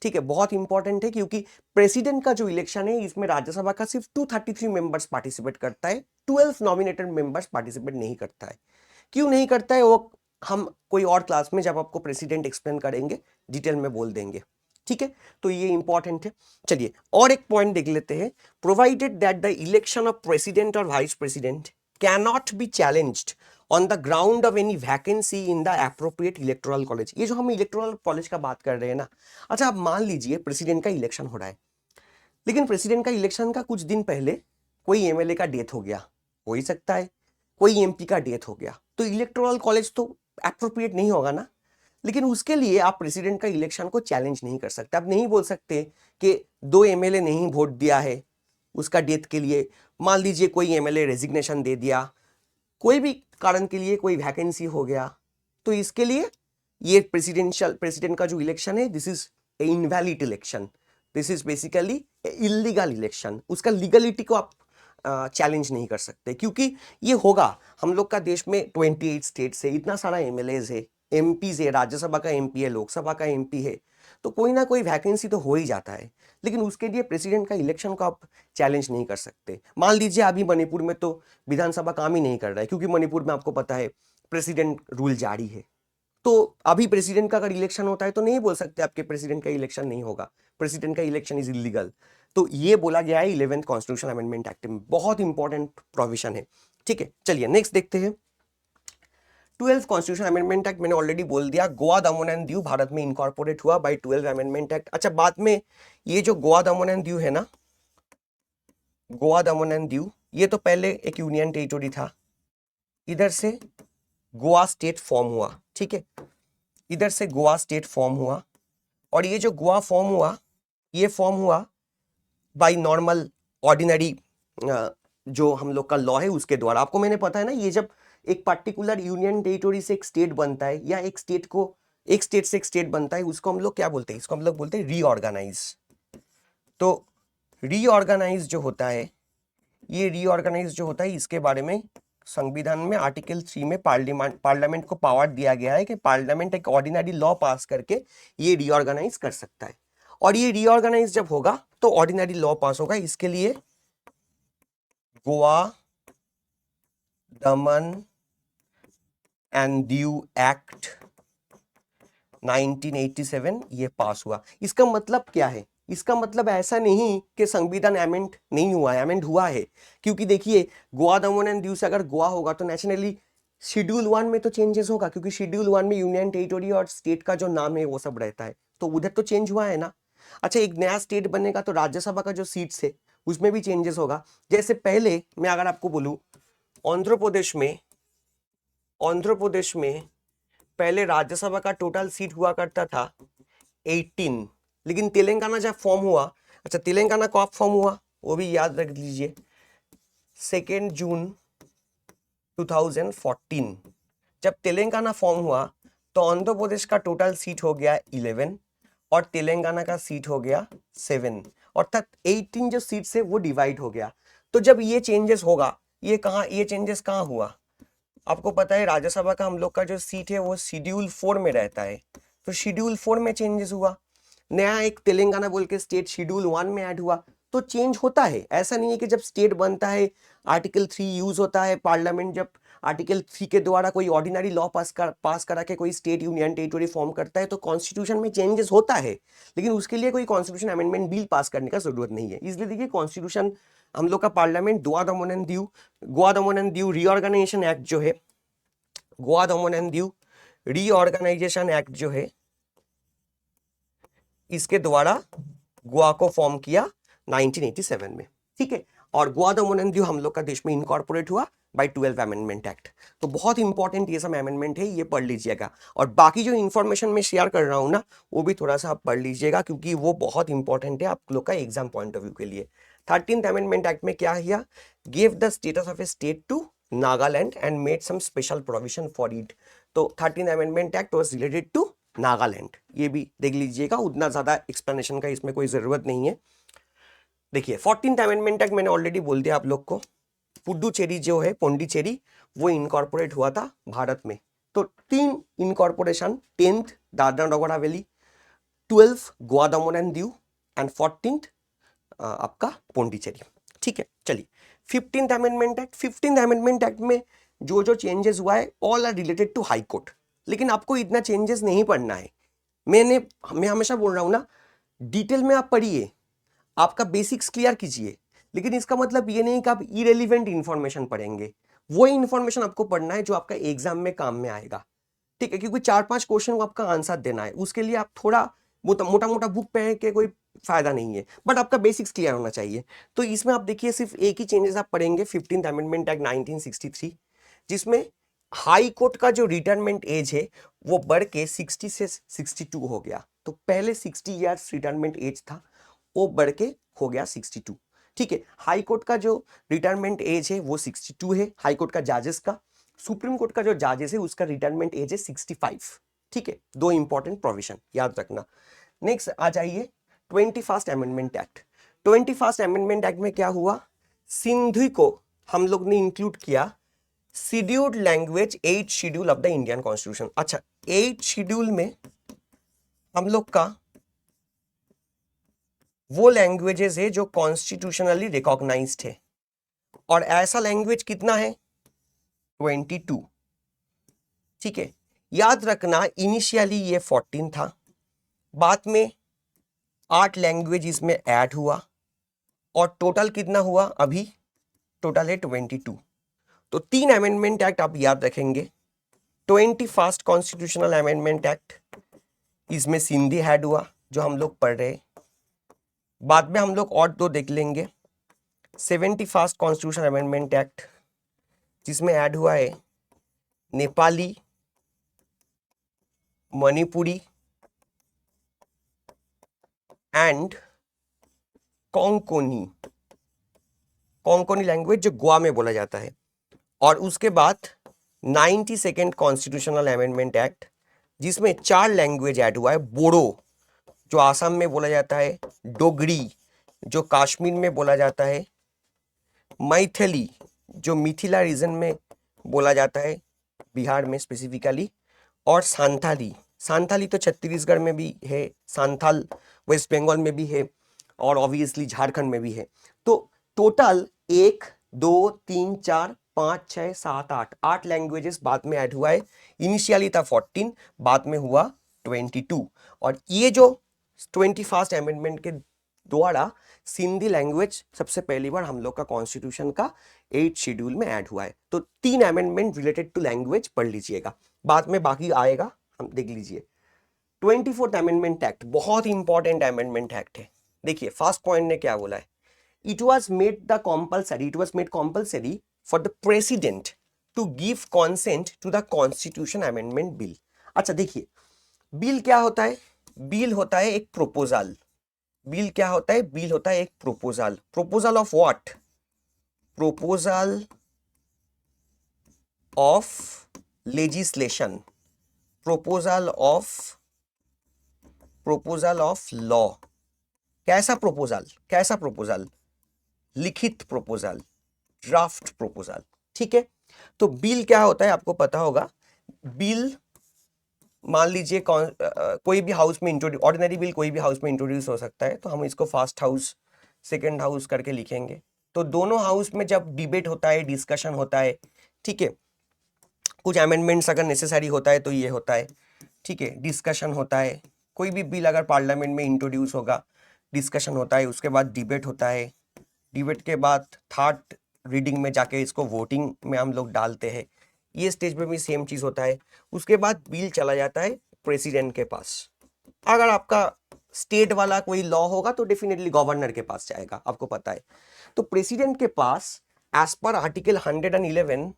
ठीक है, बहुत इंपॉर्टेंट है, क्योंकि प्रेसिडेंट का जो इलेक्शन है इसमें राज्यसभा का सिर्फ 233 मेंबर्स पार्टिसिपेट करता है, 12 नॉमिनेटेड मेंबर्स पार्टिसिपेट नहीं करता है। क्यों नहीं करता है वो हम कोई और क्लास में जब आपको प्रेसिडेंट एक्सप्लेन करेंगे डिटेल में बोल देंगे। ठीक है, तो ये इंपॉर्टेंट है। चलिए और एक पॉइंट देख लेते हैं, provided that the election of president और vice president cannot be challenged on the ground of any vacancy in the appropriate electoral college. ये जो हम इलेक्टोरल कॉलेज का बात कर रहे हैं ना, अच्छा आप मान लीजिए प्रेसिडेंट का इलेक्शन हो रहा है, लेकिन प्रेसिडेंट का इलेक्शन का कुछ दिन पहले कोई एमएलए का डेथ हो गया, हो ही सकता है, कोई एमपी का डेथ हो गया, तो इलेक्टोरल कॉलेज तो एप्रोप्रिएट नहीं होगा ना। लेकिन उसके लिए आप प्रेसिडेंट का इलेक्शन को चैलेंज नहीं कर सकते। आप नहीं बोल सकते कि 2 एमएलए नहीं वोट दिया है उसका डेथ के लिए, मान लीजिए कोई एमएलए रेजिग्नेशन दे दिया, कोई भी कारण के लिए कोई वैकेंसी हो गया, तो इसके लिए ये प्रेसिडेंट का जो इलेक्शन है this is a invalid election, this is basically illegal election. उसका लीगलिटी को आप चैलेंज नहीं कर सकते, क्योंकि ये होगा। हम लोग का देश में 28 स्टेट्स है, इतना सारा एमएलएज है, एमपीज है, राज्यसभा का एमपी है, लोकसभा का एमपी है, तो कोई ना कोई वैकेंसी तो हो ही जाता है। लेकिन उसके लिए प्रेसिडेंट का इलेक्शन को आप चैलेंज नहीं कर सकते। मान लीजिए अभी मणिपुर में तो विधानसभा काम ही नहीं कर रहा है, क्योंकि मणिपुर में आपको पता है प्रेसिडेंट रूल जारी है। तो अभी प्रेसिडेंट का अगर इलेक्शन होता है तो नहीं बोल सकते आपके प्रेसिडेंट का इलेक्शन नहीं होगा, प्रेसिडेंट का इलेक्शन इज इलीगल। तो ये बोला गया है 11th कॉन्स्टिट्यूशन अमेंडमेंट एक्ट में, बहुत इंपॉर्टेंट प्रोविजन है। ठीक है, चलिए नेक्स्ट देखते हैं। 12th कॉन्स्टिट्यूशन अमेंडमेंट एक्ट मैंने ऑलरेडी बोल दिया, गोवा दमन एंड दीव भारत में इनकॉर्पोरेट हुआ बाय 12th अमेंडमेंट एक्ट। अच्छा, बाद में ये जो गोवा दमन एंड दीव है ना, गोवा दमन एंड दीव, ये तो पहले एक यूनियन टेरिटोरी था, इधर से गोवा स्टेट फॉर्म हुआ। ठीक है, इधर से गोवा स्टेट फॉर्म हुआ, और ये जो गोवा फॉर्म हुआ, ये फॉर्म हुआ बाय नॉर्मल ऑर्डिनरी जो हम लोग का लॉ है उसके द्वारा। आपको मैंने पता है ना, ये जब एक पर्टिकुलर यूनियन टेरिटोरी से एक स्टेट बनता है, या एक स्टेट से एक स्टेट बनता है, उसको हम लोग क्या बोलते हैं, इसको हम लोग बोलते हैं रीऑर्गेनाइज। तो रीऑर्गेनाइज जो होता है, ये रीऑर्गेनाइज जो होता है, इसके बारे में संविधान में आर्टिकल 3 में पार्लियामेंट को पावर दिया गया है कि पार्लियामेंट एक ऑर्डिनरी लॉ पास करके ये रीऑर्गेनाइज कर सकता है। और ये रीऑर्गेनाइज जब होगा तो ऑर्डिनरी लॉ पास होगा। इसके लिए गोवा दमन एंड दीव एक्ट 1987 ये पास हुआ। इसका मतलब क्या है? इसका मतलब ऐसा नहीं कि संविधान अमेंड नहीं हुआ है, अमेंड हुआ है। क्योंकि देखिए, गोवा दमन एंड दीव से अगर गोवा होगा तो नेशनली शेड्यूल 1 में तो चेंजेस होगा, क्योंकि शेड्यूल 1 में यूनियन टेरिटोरी और स्टेट का जो नाम है वो सब रहता है, तो उधर तो चेंज हुआ है ना। अच्छा, एक नया स्टेट बनेगा तो राज्यसभा का जो सीट्स है उसमें भी चेंजेस होगा। जैसे पहले मैं अगर आपको बोलूं, आंध्र प्रदेश में पहले राज्यसभा का टोटल सीट हुआ करता था 18, लेकिन तेलंगाना जब फॉर्म हुआ, अच्छा तेलंगाना कब फॉर्म हुआ वो भी याद रख लीजिए, 2 जून 2014। जब तेलंगाना फॉर्म हुआ तो आंध्र प्रदेश का टोटल सीट हो गया 11 और तेलंगाना का सीट हो गया 7, अर्थात 18 जो सीट्स है वो डिवाइड हो गया। तो जब ये चेंजेस होगा, ये चेंजेस कहाँ हुआ? आपको पता है राज्यसभा का हम लोग का जो सीट है वो शेड्यूल 4 में रहता है, तो शेड्यूल 4 में चेंजेस हुआ। नया एक तेलंगाना बोल के स्टेट शेड्यूल 1 में ऐड हुआ, तो चेंज होता है। ऐसा नहीं है कि जब स्टेट बनता है आर्टिकल 3 यूज होता है, पार्लियामेंट जब आर्टिकल 3 के द्वारा कोई ऑर्डिनरी लॉ पास करा के कोई स्टेट यूनियन टेरिटोरी फॉर्म करता है तो कॉन्स्टिट्यूशन में चेंजेस होता है, लेकिन उसके लिए कोई कॉन्स्टिट्यूशन अमेंडमेंट बिल पास करने का जरूरत नहीं है। इसलिए देखिए, कॉन्स्टिट्यूशन हम लोग का parliament Goa Daman and Diu reorganisation act जो है, Goa Daman and Diu reorganisation act जो है, इसके द्वारा गोवा को फॉर्म किया 1987 में। ठीक है, और गोवा दमन एंड दीव हम लोग का देश में इनकॉर्पोरेट हुआ बाय 12th अमेंडमेंट एक्ट। तो बहुत इंपॉर्टेंट ये सब अमेंडमेंट है, ये पढ़ लीजिएगा। और बाकी जो इंफॉर्मेशन मैं शेयर कर रहा हूं ना, वो भी थोड़ा सा आप पढ़ लीजिएगा, क्योंकि वो बहुत इंपॉर्टेंट है आप लोग का एग्जाम पॉइंट ऑफ व्यू के लिए। 13th अमेंडमेंट एक्ट में क्या किया? Give the status of a state to Nagaland and made some special provision for it. तो 13th amendment act was related to Nagaland, ये भी देख लीजिएगा, उतना ज्यादा एक्सप्लेनेशन का इसमें कोई जरूरत नहीं है। देखिए 14th अमेंडमेंट एक्ट मैंने ऑलरेडी बोल दिया आप लोग को, पुडुचेरी जो है, पोंडिचेरी, वो इनकॉर्पोरेट हुआ था भारत में। तो 3 incorporation, 10th Dadra Nagar Haveli, 12th Goa Daman and Diu and 14th आपका पोंडिचेरी। ठीक है, चलिए 15th amendment act. 15th amendment act में जो जो चेंजेस हुआ है all are related to high court, लेकिन आपको इतना चेंजेस नहीं पढ़ना है। मैं हमेशा बोल रहा हूं ना, डिटेल में आप पढ़िए, आपका बेसिक्स क्लियर कीजिए, लेकिन इसका मतलब ये नहीं कि आप इरेलीवेंट इंफॉर्मेशन पढ़ेंगे। वो इंफॉर्मेशन आपको पढ़ना है जो आपका एग्जाम में काम में आएगा। ठीक है, क्योंकि 4-5 क्वेश्चन को आपका आंसर देना है, उसके लिए आप थोड़ा मोटा मोटा बुक पढ़ के कोई फायदा नहीं है, बट आपका बेसिक्स क्लियर होना चाहिए। तो इसमें आप देखिए, सिर्फ एक ही चेंजेस आप पढ़ेंगे 15th अमेंडमेंट एक्ट 1963, जिसमें हाई कोर्ट का जो रिटायरमेंट एज है वो बढ़ के 60 से 62 हो गया। तो पहले 60 ईयर्स रिटायरमेंट एज था, वो बढ़ के हो गया 62। ठीक है, हाई कोर्ट का जो रिटायरमेंट एज है वो 62 है, हाई कोर्ट का जजेस का। सुप्रीम कोर्ट का जो जजेस है उसका रिटायरमेंट एज है 65। ठीक है, 2 इंपॉर्टेंट प्रोविजन याद रखना। नेक्स्ट आ जाइए 21st amendment act. 21st amendment act में क्या हुआ? सिंधी को हम लोग ने इंक्लूड किया scheduled language 8 schedule of the Indian constitution. अच्छा, 8 शेड्यूल में हम लोग का वो लैंग्वेजेस है जो कॉन्स्टिट्यूशनली रिकॉग्नाइज्ड है, और ऐसा लैंग्वेज कितना है? 22। ठीक है, याद रखना इनिशियली ये 14 था, बाद में 8 लैंग्वेज इसमें ऐड हुआ, और टोटल कितना हुआ? अभी टोटल है 22। तो 3 अमेंडमेंट एक्ट आप याद रखेंगे। 21st कॉन्स्टिट्यूशनल अमेंडमेंट एक्ट, इसमें सिंधी ऐड हुआ जो हम लोग पढ़ रहे हैं। बाद में हम लोग और 2 देख लेंगे। 71st कॉन्स्टिट्यूशन अमेंडमेंट एक्ट, जिसमें ऐड हुआ है नेपाली, मणिपुरी एंड कोंकणी, कोंकणी लैंग्वेज जो गोवा में बोला जाता है। और उसके बाद 92nd कॉन्स्टिट्यूशनल अमेंडमेंट एक्ट, जिसमें 4 लैंग्वेज ऐड हुआ है। बोडो जो आसाम में बोला जाता है, डोगरी जो कश्मीर में बोला जाता है, मैथिली जो मिथिला रीजन में बोला जाता है, बिहार में स्पेसिफिकली, और सांथाली। सांथाली तो छत्तीसगढ़ में भी है, सांथाल वेस्ट बंगाल में भी है, और ऑब्वियसली झारखंड में भी है। तो टोटल 1 2 3 4 5 6 7 8 लैंग्वेजेस बाद में ऐड हुआ है। इनिशियली था 14, बाद में हुआ 22। और ये जो 21st अमेंडमेंट के द्वारा सिंधी लैंग्वेज सबसे पहली बार हम लोग का कॉन्स्टिट्यूशन का 8 शेड्यूल में ऐड हुआ है। तो 3 अमेंडमेंट रिलेटेड टू लैंग्वेज पढ़ लीजिएगा, बाद में बाकी आएगा, हम देख लीजिए। 24th अमेंडमेंट एक्ट बहुत इंपॉर्टेंट अमेंडमेंट एक्ट है। देखिए फर्स्ट पॉइंट ने क्या बोला है, it was made compulsory for the president to give consent to the constitution amendment bill. अच्छा देखिए, बिल क्या होता है? बिल होता है एक प्रोपोजल। बिल क्या होता है? बिल होता है एक proposal. Proposal of what? Proposal of legislation, proposal of law. कैसा प्रोपोजल? कैसा प्रोपोजल? लिखित प्रोपोजल, ड्राफ्ट प्रोपोजल। ठीक है, तो बिल क्या होता है आपको पता होगा। बिल मान लीजिए कोई भी हाउस में इंट्रोड्यूस, ऑर्डिनरी बिल कोई भी हाउस में इंट्रोड्यूस हो सकता है, तो हम इसको फर्स्ट हाउस सेकंड हाउस करके लिखेंगे। तो दोनों हाउस में जब डिबेट होता है, डिस्कशन होता है, ठीक है, कुछ अमेंडमेंट्स अगर नेसेसरी होता है तो ये होता है, ठीक है, डिस्कशन होता है। कोई भी बिल अगर पार्लियामेंट में इंट्रोड्यूस होगा, डिस्कशन होता है, उसके बाद डिबेट होता है, डिबेट के बाद थर्ड रीडिंग में जाके इसको वोटिंग में हम लोग डालते हैं। ये स्टेज पे भी सेम चीज होता है। उसके बाद बिल चला जाता है प्रेसिडेंट के पास। अगर आपका स्टेट वाला कोई लॉ होगा तो डेफिनेटली गवर्नर के पास जाएगा, आपको पता है। तो प्रेसिडेंट के पास एज पर आर्टिकल 111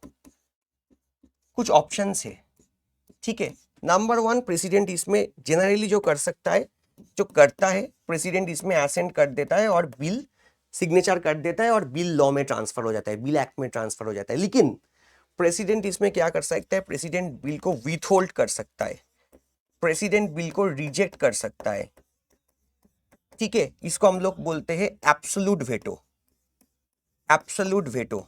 कुछ ऑप्शंस है, ठीक है। नंबर 1, प्रेसिडेंट इसमें जनरली जो कर सकता है, जो करता है, प्रेसिडेंट इसमें एसेंट कर देता है और बिल सिग्नेचर कर देता है और बिल लॉ में ट्रांसफर हो जाता है, बिल एक्ट में ट्रांसफर हो जाता है। लेकिन प्रेसिडेंट इसमें क्या कर सकता है? प्रेसिडेंट बिल को विथहोल्ड कर सकता है, प्रेसिडेंट बिल को रिजेक्ट कर सकता है, ठीक है। इसको हम लोग बोलते हैं absolute veto. Absolute veto.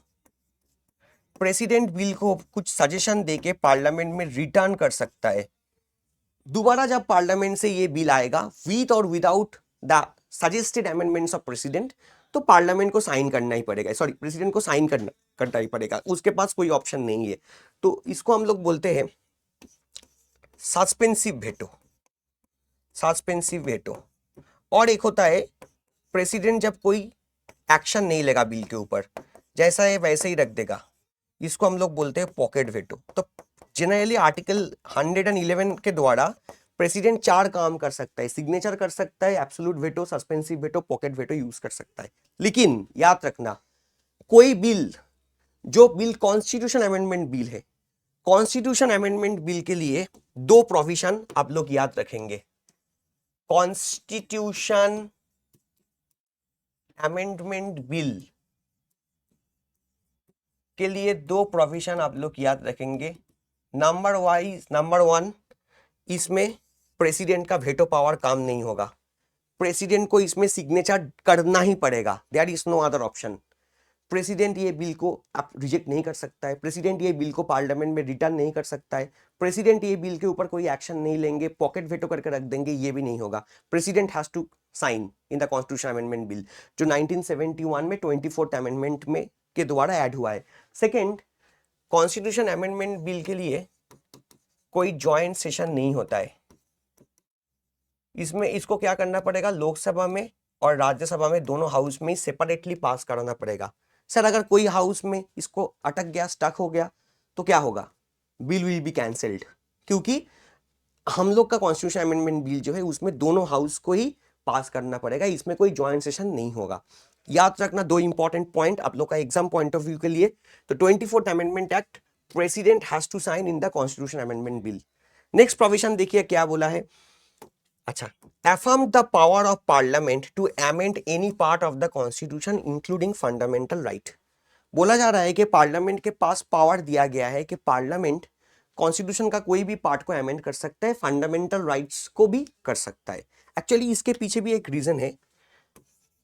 President bill को कुछ सजेशन देके पार्लियामेंट में रिटर्न कर सकता है। दोबारा जब पार्लियामेंट से ये बिल आएगा विद और without the suggested amendments of president, तो पार्लियामेंट को साइन करना ही पड़ेगा, सॉरी प्रेसिडेंट को साइन करना ही पड़ेगा, उसके पास कोई ऑप्शन नहीं है। तो इसको हम लोग बोलते हैं सस्पेंसिव वेटो। Suspensive veto. और एक होता है प्रेसिडेंट जब कोई एक्शन नहीं लेगा बिल के ऊपर, जैसा है वैसे ही रख देगा, इसको हम लोग बोलते हैं पॉकेट वेटो। तो जनरली आर्टिकल 111 के द्वारा प्रेसिडेंट 4 काम कर सकता है, सिग्नेचर कर सकता है, absolute veto, suspensive veto, pocket veto use कर सकता है। लेकिन याद रखना, कोई बिल, जो बिल कॉन्स्टिट्यूशन अमेंडमेंट बिल है, कॉन्स्टिट्यूशन अमेंडमेंट बिल के लिए 2 प्रोविजन आप लोग याद रखेंगे। कॉन्स्टिट्यूशन अमेंडमेंट बिल के लिए 2 प्रोविजन आप लोग याद रखेंगे। नंबर 1, इसमें प्रेसिडेंट का वेटो पावर काम नहीं होगा, प्रेसिडेंट को इसमें सिग्नेचर करना ही पड़ेगा, there is no other option. President ये बिल को आप रिजेक्ट नहीं कर सकता है, प्रेसिडेंट ये बिल को पार्लियामेंट में रिटर्न नहीं कर सकता है, प्रेसिडेंट ये बिल के ऊपर कोई एक्शन नहीं लेंगे, पॉकेट वेटो करके रख देंगे, ये भी नहीं होगा। President has to sign in the constitution amendment bill, जो 1971 में 24th अमेंडमेंट में के द्वारा ऐड हुआ है। सेकेंड, कॉन्स्टिट्यूशन अमेंडमेंट बिल के लिए कोई ज्वाइंट सेशन नहीं होता है। इसमें इसको क्या करना पड़ेगा, लोकसभा में और राज्यसभा में दोनों हाउस में सेपरेटली पास कराना पड़ेगा। सर अगर कोई हाउस में इसको अटक गया, स्टक हो गया, तो क्या होगा, बिल विल बी कैंसल्ड, क्योंकि हम लोग का कॉन्स्टिट्यूशन अमेंडमेंट बिल जो है उसमें दोनों हाउस को ही पास करना पड़ेगा, इसमें कोई ज्वाइंट सेशन नहीं होगा। याद रखना दो इंपॉर्टेंट पॉइंट आप लोग का एग्जाम पॉइंट ऑफ व्यू के लिए। तो 24th amendment act, president has to sign in the constitution amendment bill. Next provision देखिए क्या बोला है। अच्छा, affirm the power of parliament to amend any part of the constitution including fundamental right। बोला जा रहा है कि पार्लियामेंट के पास पावर दिया गया है कि पार्लियामेंट कॉन्स्टिट्यूशन का कोई भी पार्ट को अमेंड कर सकता है, फंडामेंटल राइट्स को भी कर सकता है। एक्चुअली इसके पीछे भी एक रीजन है।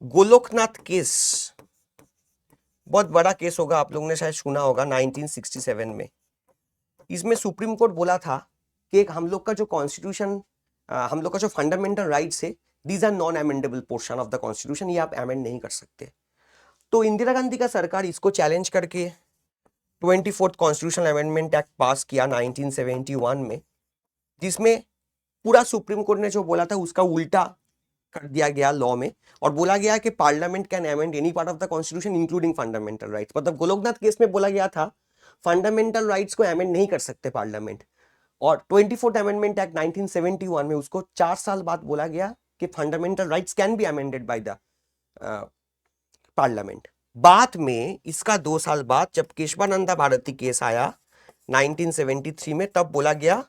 गोलोकनाथ केस बहुत बड़ा केस होगा, आप लोगों ने शायद सुना होगा, 1967 में। इसमें सुप्रीम कोर्ट बोला था कि हम लोग का जो कॉन्स्टिट्यूशन, हम लोग का जो फंडामेंटल राइट्स है, these are non amendable portion of the constitution, ये आप अमेंड नहीं कर सकते। तो इंदिरा गांधी का सरकार इसको चैलेंज करके 24th कॉन्स्टिट्यूशनल अमेंडमेंट एक्ट पास किया 1971 में, जिसमें पूरा सुप्रीम कोर्ट ने जो बोला था उसका उल्टा कर दिया गया लॉ में, और बोला गया कि parliament can amend any part of the constitution including fundamental rights. मतलब गोलोकनाथ केस में बोला गया था फंडामेंटल राइट्स को अमेंड नहीं कर सकते पार्लियामेंट, और 24th अमेंडमेंट एक्ट 1971 में उसको 4 साल बाद बोला गया कि fundamental rights can be amended by the parliament. बाद में इसका 2 साल बाद जब केशवानंदा भारती केस आया 1973 में, तब बोला गया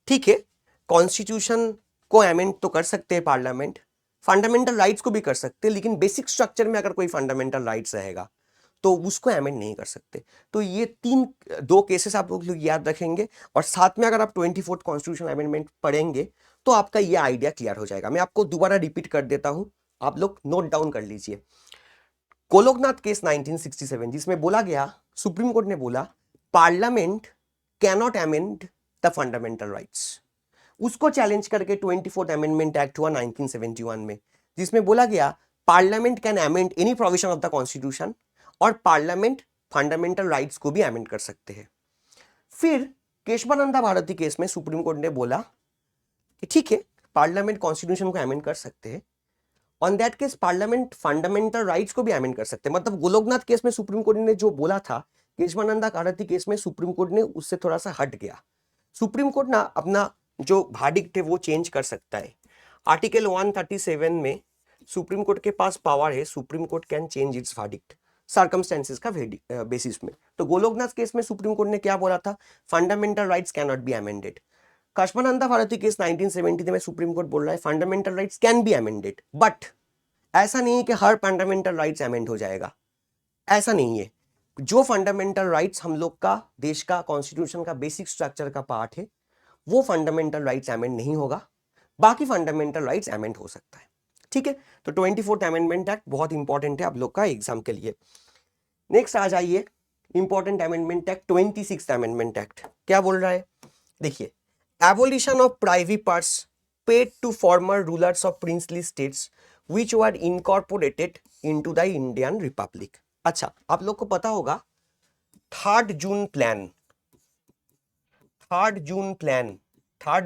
ठीक है, कॉन्स्टिट्यूशन को अमेंड तो कर सकते हैं पार्लियामेंट, फंडामेंटल राइट्स को भी कर सकते हैं, लेकिन बेसिक स्ट्रक्चर में अगर कोई फंडामेंटल राइट्स रहेगा तो उसको अमेंड नहीं कर सकते। तो ये दो केसेस आप लोग याद रखेंगे, और साथ में अगर आप 24th कॉन्स्टिट्यूशन अमेंडमेंट पढ़ेंगे तो आपका ये आइडिया क्लियर हो जाएगा। मैं आपको दोबारा रिपीट कर देता हूं, आप लोग नोट डाउन कर लीजिए। गोलोकनाथ केस 1967, जिसमें बोला गया, सुप्रीम कोर्ट ने बोला parliament can not amend the fundamental rights, उसको चैलेंज करके 24th अमेंडमेंट एक्ट हुआ 1971 में, जिसमें बोला गया parliament can amend any provision of the constitution, और पार्लियामेंट फंडामेंटल राइट्स को भी अमेंड कर सकते हैं। फिर केशवानंदा भारती केस में सुप्रीम कोर्ट ने बोला कि ठीक है, पार्लियामेंट कॉन्स्टिट्यूशन को अमेंड कर सकते हैं, on that case parliament fundamental rights को भी अमेंड कर सकते हैं। मतलब गोलोकनाथ केस में सुप्रीम कोर्ट ने जो बोला था, केशवानंदा भारती केस में सुप्रीम कोर्ट ने उससे थोड़ा सा हट गया। सुप्रीम कोर्ट ना अपना जो वर्डिक्ट है वो चेंज कर सकता है। आर्टिकल 137 में सुप्रीम कोर्ट के पास पावर है, supreme court can change its verdict circumstances का बेसिस में। तो गोलोकनाथ केस में सुप्रीम कोर्ट ने क्या बोला था, fundamental rights can not be amended. Kesavananda Bharati case 1970 में सुप्रीम कोर्ट बोल रहा है fundamental rights can be amended, but ऐसा नहीं है कि हर फंडामेंटल राइट्स अमेंड हो जाएगा, ऐसा नहीं है। जो फंडामेंटल राइट्स हम लोग का देश का कॉन्स्टिट्यूशन का बेसिक स्ट्रक्चर का पार्ट है, वो फंडामेंटल राइट्स अमेंड नहीं होगा, बाकी फंडामेंटल राइट्स अमेंड हो सकता है। ठीक है, तो 24th अमेंडमेंट एक्ट बहुत इंपॉर्टेंट है आप लोग का एग्जाम के लिए। नेक्स्ट आ जाइए, important amendment act 26th amendment act क्या बोल रहा है, देखिए, abolition of privy parts paid to former rulers of princely states which were incorporated into the Indian republic. अच्छा, आप लोग को पता होगा 3 जून प्लान 3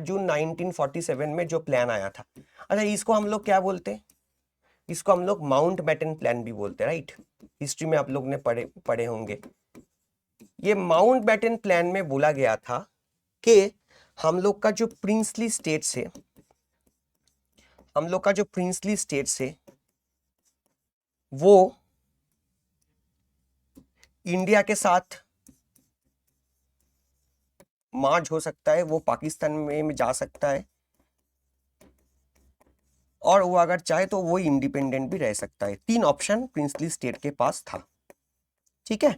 जून 1947 में जो प्लान आया था, अच्छा इसको हम लोग क्या बोलते हैं, इसको हम लोग माउंटबेटन प्लान भी बोलते हैं, राइट। हिस्ट्री में आप लोग ने पढ़े होंगे। ये माउंटबेटन प्लान में बोला गया था कि हम लोग का जो प्रिंसली स्टेट्स है, वो इंडिया के साथ मार्ज हो सकता है, वो पाकिस्तान में जा सकता है, और वो अगर चाहे तो वो इंडिपेंडेंट भी रह सकता है। 3 ऑप्शन प्रिंसली स्टेट के पास था। ठीक है,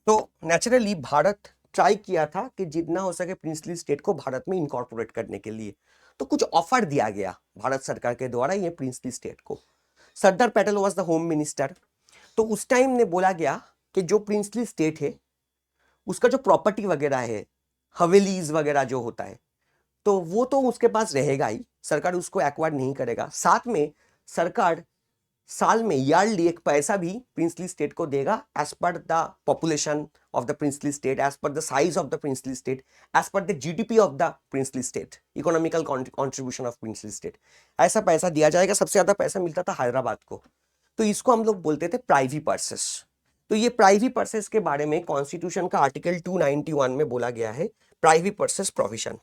तो नेचुरली भारत ट्राई किया था कि जितना हो सके प्रिंसली स्टेट को भारत में इनकॉर्पोरेट करने के लिए, तो कुछ ऑफर दिया गया भारत सरकार के द्वारा ये प्रिंसली स्टेट को। Sardar Patel was the home minister. तो उस टाइम ने बोला गया कि जो प्रिंसली स्टेट है उसका जो प्रॉपर्टी वगैरह है, हवेलीज वगैरह जो होता है, तो वो तो उसके पास रहेगा ही, सरकार उसको एक्वायर नहीं करेगा। साथ में सरकार साल में ईयरली एक पैसा भी प्रिंसली स्टेट को देगा as per the population of the princely state, as per the size of the princely state, as per the GDP of the princely state, economical contribution of princely state. ऐसा पैसा दिया जाएगा। सबसे ज्यादा पैसा मिलता था हैदराबाद को, तो इसको हम लोग बोलते थे प्राइवी पर्सेस। तो ये प्राइवी पर्सेस के बारे में कॉन्स्टिट्यूशन का आर्टिकल 291 में बोला गया है, प्राइवी पर्सेस प्रोविजन।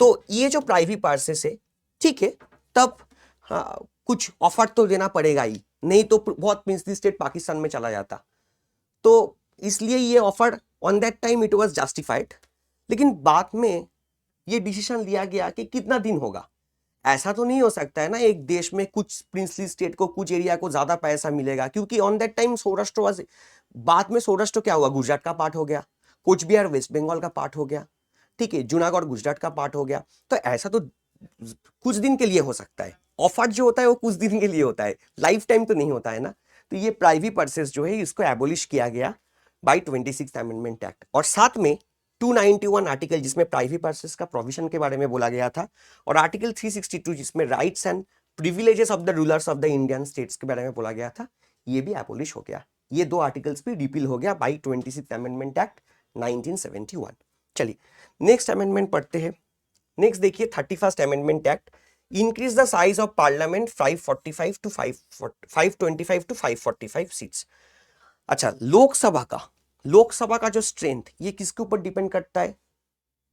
तो ये जो प्राइवी पर्सेस है, ठीक है, तब हाँ, कुछ ऑफर तो देना पड़ेगा ही, नहीं तो बहुत प्रिंसली स्टेट पाकिस्तान में चला जाता। तो इसलिए ये offer on that time it was justified. लेकिन बाद में ये डिसीजन लिया गया कि कितना दिन होगा। ऐसा तो नहीं हो सकता है ना एक देश में कुछ प्रिंसली स्टेट को, कुछ एरिया को ज्यादा पैसा मिलेगा, क्योंकि on that time Saurashtra was, बाद में सौराष्ट्र क्या हुआ, गुजरात का पार्ट हो गया, कोच बिहार वेस्ट बंगाल का पार्ट हो गया, ठीक है, जूनागढ़ गुजरात का पार्ट हो गया। तो ऐसा तो कुछ दिन के लिए हो सकता है, ऑफर जो होता है वो कुछ दिन के लिए होता है, लाइफ टाइम तो नहीं होता है ना। तो ये प्राइवी पर्सेस जो है इसको एबोलिश किया गया बाय 26th अमेंडमेंट एक्ट। और साथ में 291 आर्टिकल जिसमें प्राइवी पर्सेस का प्रोविजन के बारे में बोला गया था, और आर्टिकल 362 जिसमें rights and privileges of the rulers of the Indian states के बारे में बोला गया था, ये भी एबोलिश हो गया। ये दो आर्टिकल्स भी रिपील हो गया बाय 26th अमेंडमेंट एक्ट 1971। चलिए नेक्स्ट अमेंडमेंट पढ़ते हैं। नेक्स्ट देखिए 31st amendment act, increase the size of parliament 525 to 525 to 545 seats. अच्छा, लोकसभा का जो स्ट्रेंथ ये किसके ऊपर डिपेंड करता है,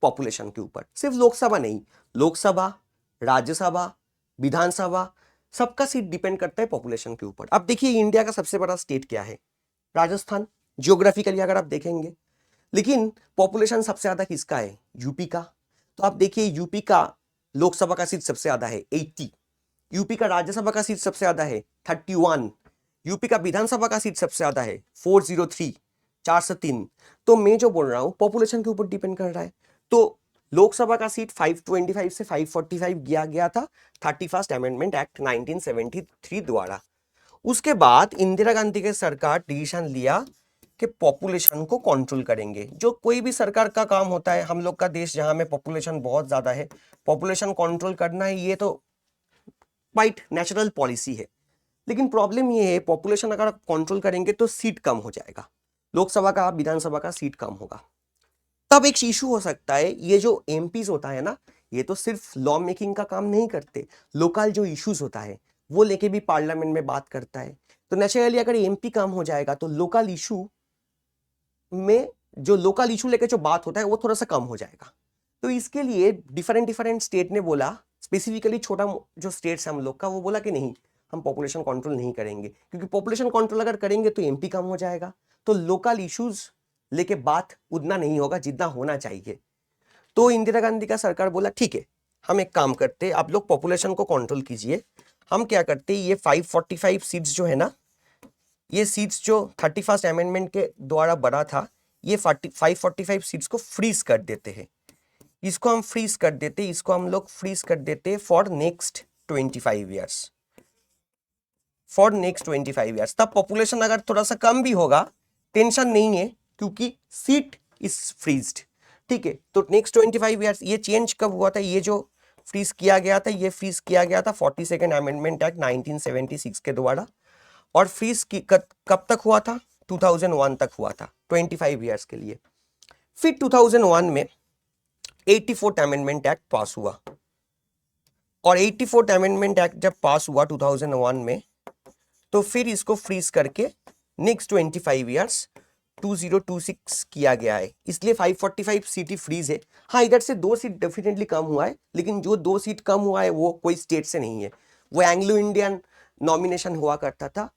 पॉपुलेशन के ऊपर। सिर्फ लोकसभा नहीं, लोकसभा, राज्यसभा, विधानसभा, सबका सीट डिपेंड करता है पॉपुलेशन के ऊपर। अब देखिए इंडिया का सबसे बड़ा स्टेट क्या है, राजस्थान, जियोग्राफिकली अगर आप देखेंगे। लेकिन पॉपुलेशन सबसे ज्यादा किसका है, यूपी का। तो आप देखिए यूपी का लोकसभा का सीट सबसे ज्यादा है 80, यूपी का राज्यसभा का सीट सबसे ज्यादा है 31, यूपी का विधानसभा का सीट सबसे ज्यादा है 403, 403। तो मैं जो बोल रहा हूं पॉपुलेशन के ऊपर डिपेंड कर रहा है। तो लोकसभा का सीट 525 से 545 किया गया था 31st अमेंडमेंट एक्ट 1973 द्वारा। उसके बाद इंदिरा गांधी के सरकार डिसीजन लिया कि पॉपुलेशन को कंट्रोल करेंगे। जो कोई भी सरकार का काम होता है, हम लोग का देश जहां में पॉपुलेशन बहुत ज्यादा है, पॉपुलेशन कंट्रोल करना है, ये तो क्वाइट नेचुरल पॉलिसी है। लेकिन प्रॉब्लम ये है, पॉपुलेशन अगर कंट्रोल करेंगे तो सीट कम हो जाएगा, लोकसभा का विधानसभा का सीट कम होगा। तब एक इशू हो सकता है, ये जो एमपीज होता है ना, ये तो सिर्फ लॉ मेकिंग का काम नहीं करते, लोकल जो इश्यूज होता है वो लेके भी पार्लियामेंट में बात करता है। तो नेचुरली अगर एमपी कम हो जाएगा तो लोकल इशू में, जो लोकल इशू लेके जो बात होता है वो थोड़ा सा कम हो जाएगा। तो इसके लिए डिफरेंट स्टेट ने बोला, स्पेसिफिकली छोटा जो स्टेट्स है हम लोग का, वो बोला कि नहीं, हम पॉपुलेशन कंट्रोल नहीं करेंगे, क्योंकि पॉपुलेशन कंट्रोल अगर करेंगे तो एमपी कम हो जाएगा, तो लोकल इश्यूज लेके बात उतना नहीं होगा जितना होना चाहिए। तो इंदिरा गांधी का सरकार बोला ठीक है, हम एक काम करते, आप लोग पॉपुलेशन को कंट्रोल कीजिए। हम क्या करते, ये 545 सीट्स जो है ना, ये सीट्स जो 31st अमेंडमेंट के द्वारा बना था, ये 545 सीट्स को फ्रीज कर देते हैं। इसको हम फ्रीज कर देते, इसको हम लोग फ्रीज कर देते for next 25 years, for next 25 years. तब पॉपुलेशन अगर थोड़ा सा कम भी होगा टेंशन नहीं है, क्योंकि सीट इज फ्रीज्ड, ठीक है। तो नेक्स्ट 25 ईयर्स, ये चेंज कब हुआ था, ये जो फ्रीज किया गया था, ये फ्रीज किया गया था 42nd अमेंडमेंट एक्ट 1976 के द्वारा। और फ्रीज कब तक हुआ था, 2001 तक हुआ था, 25 ईयर्स के लिए। फिर 2001 में 84th अमेंडमेंट एक्ट पास हुआ, और 84th अमेंडमेंट एक्ट जब पास हुआ 2001 में, तो फिर इसको फ्रीज करके नेक्स्ट 25 ईयर्स 2026 किया गया है। इसलिए 545 सीट ही फ्रीज है। हाँ, इधर से 2 सीट डेफिनेटली कम हुआ है, लेकिन जो 2 सीट कम हुआ है वो कोई स्टेट से नहीं है, वो एंग्लो इंडियन नॉमिनेशन हुआ करता था।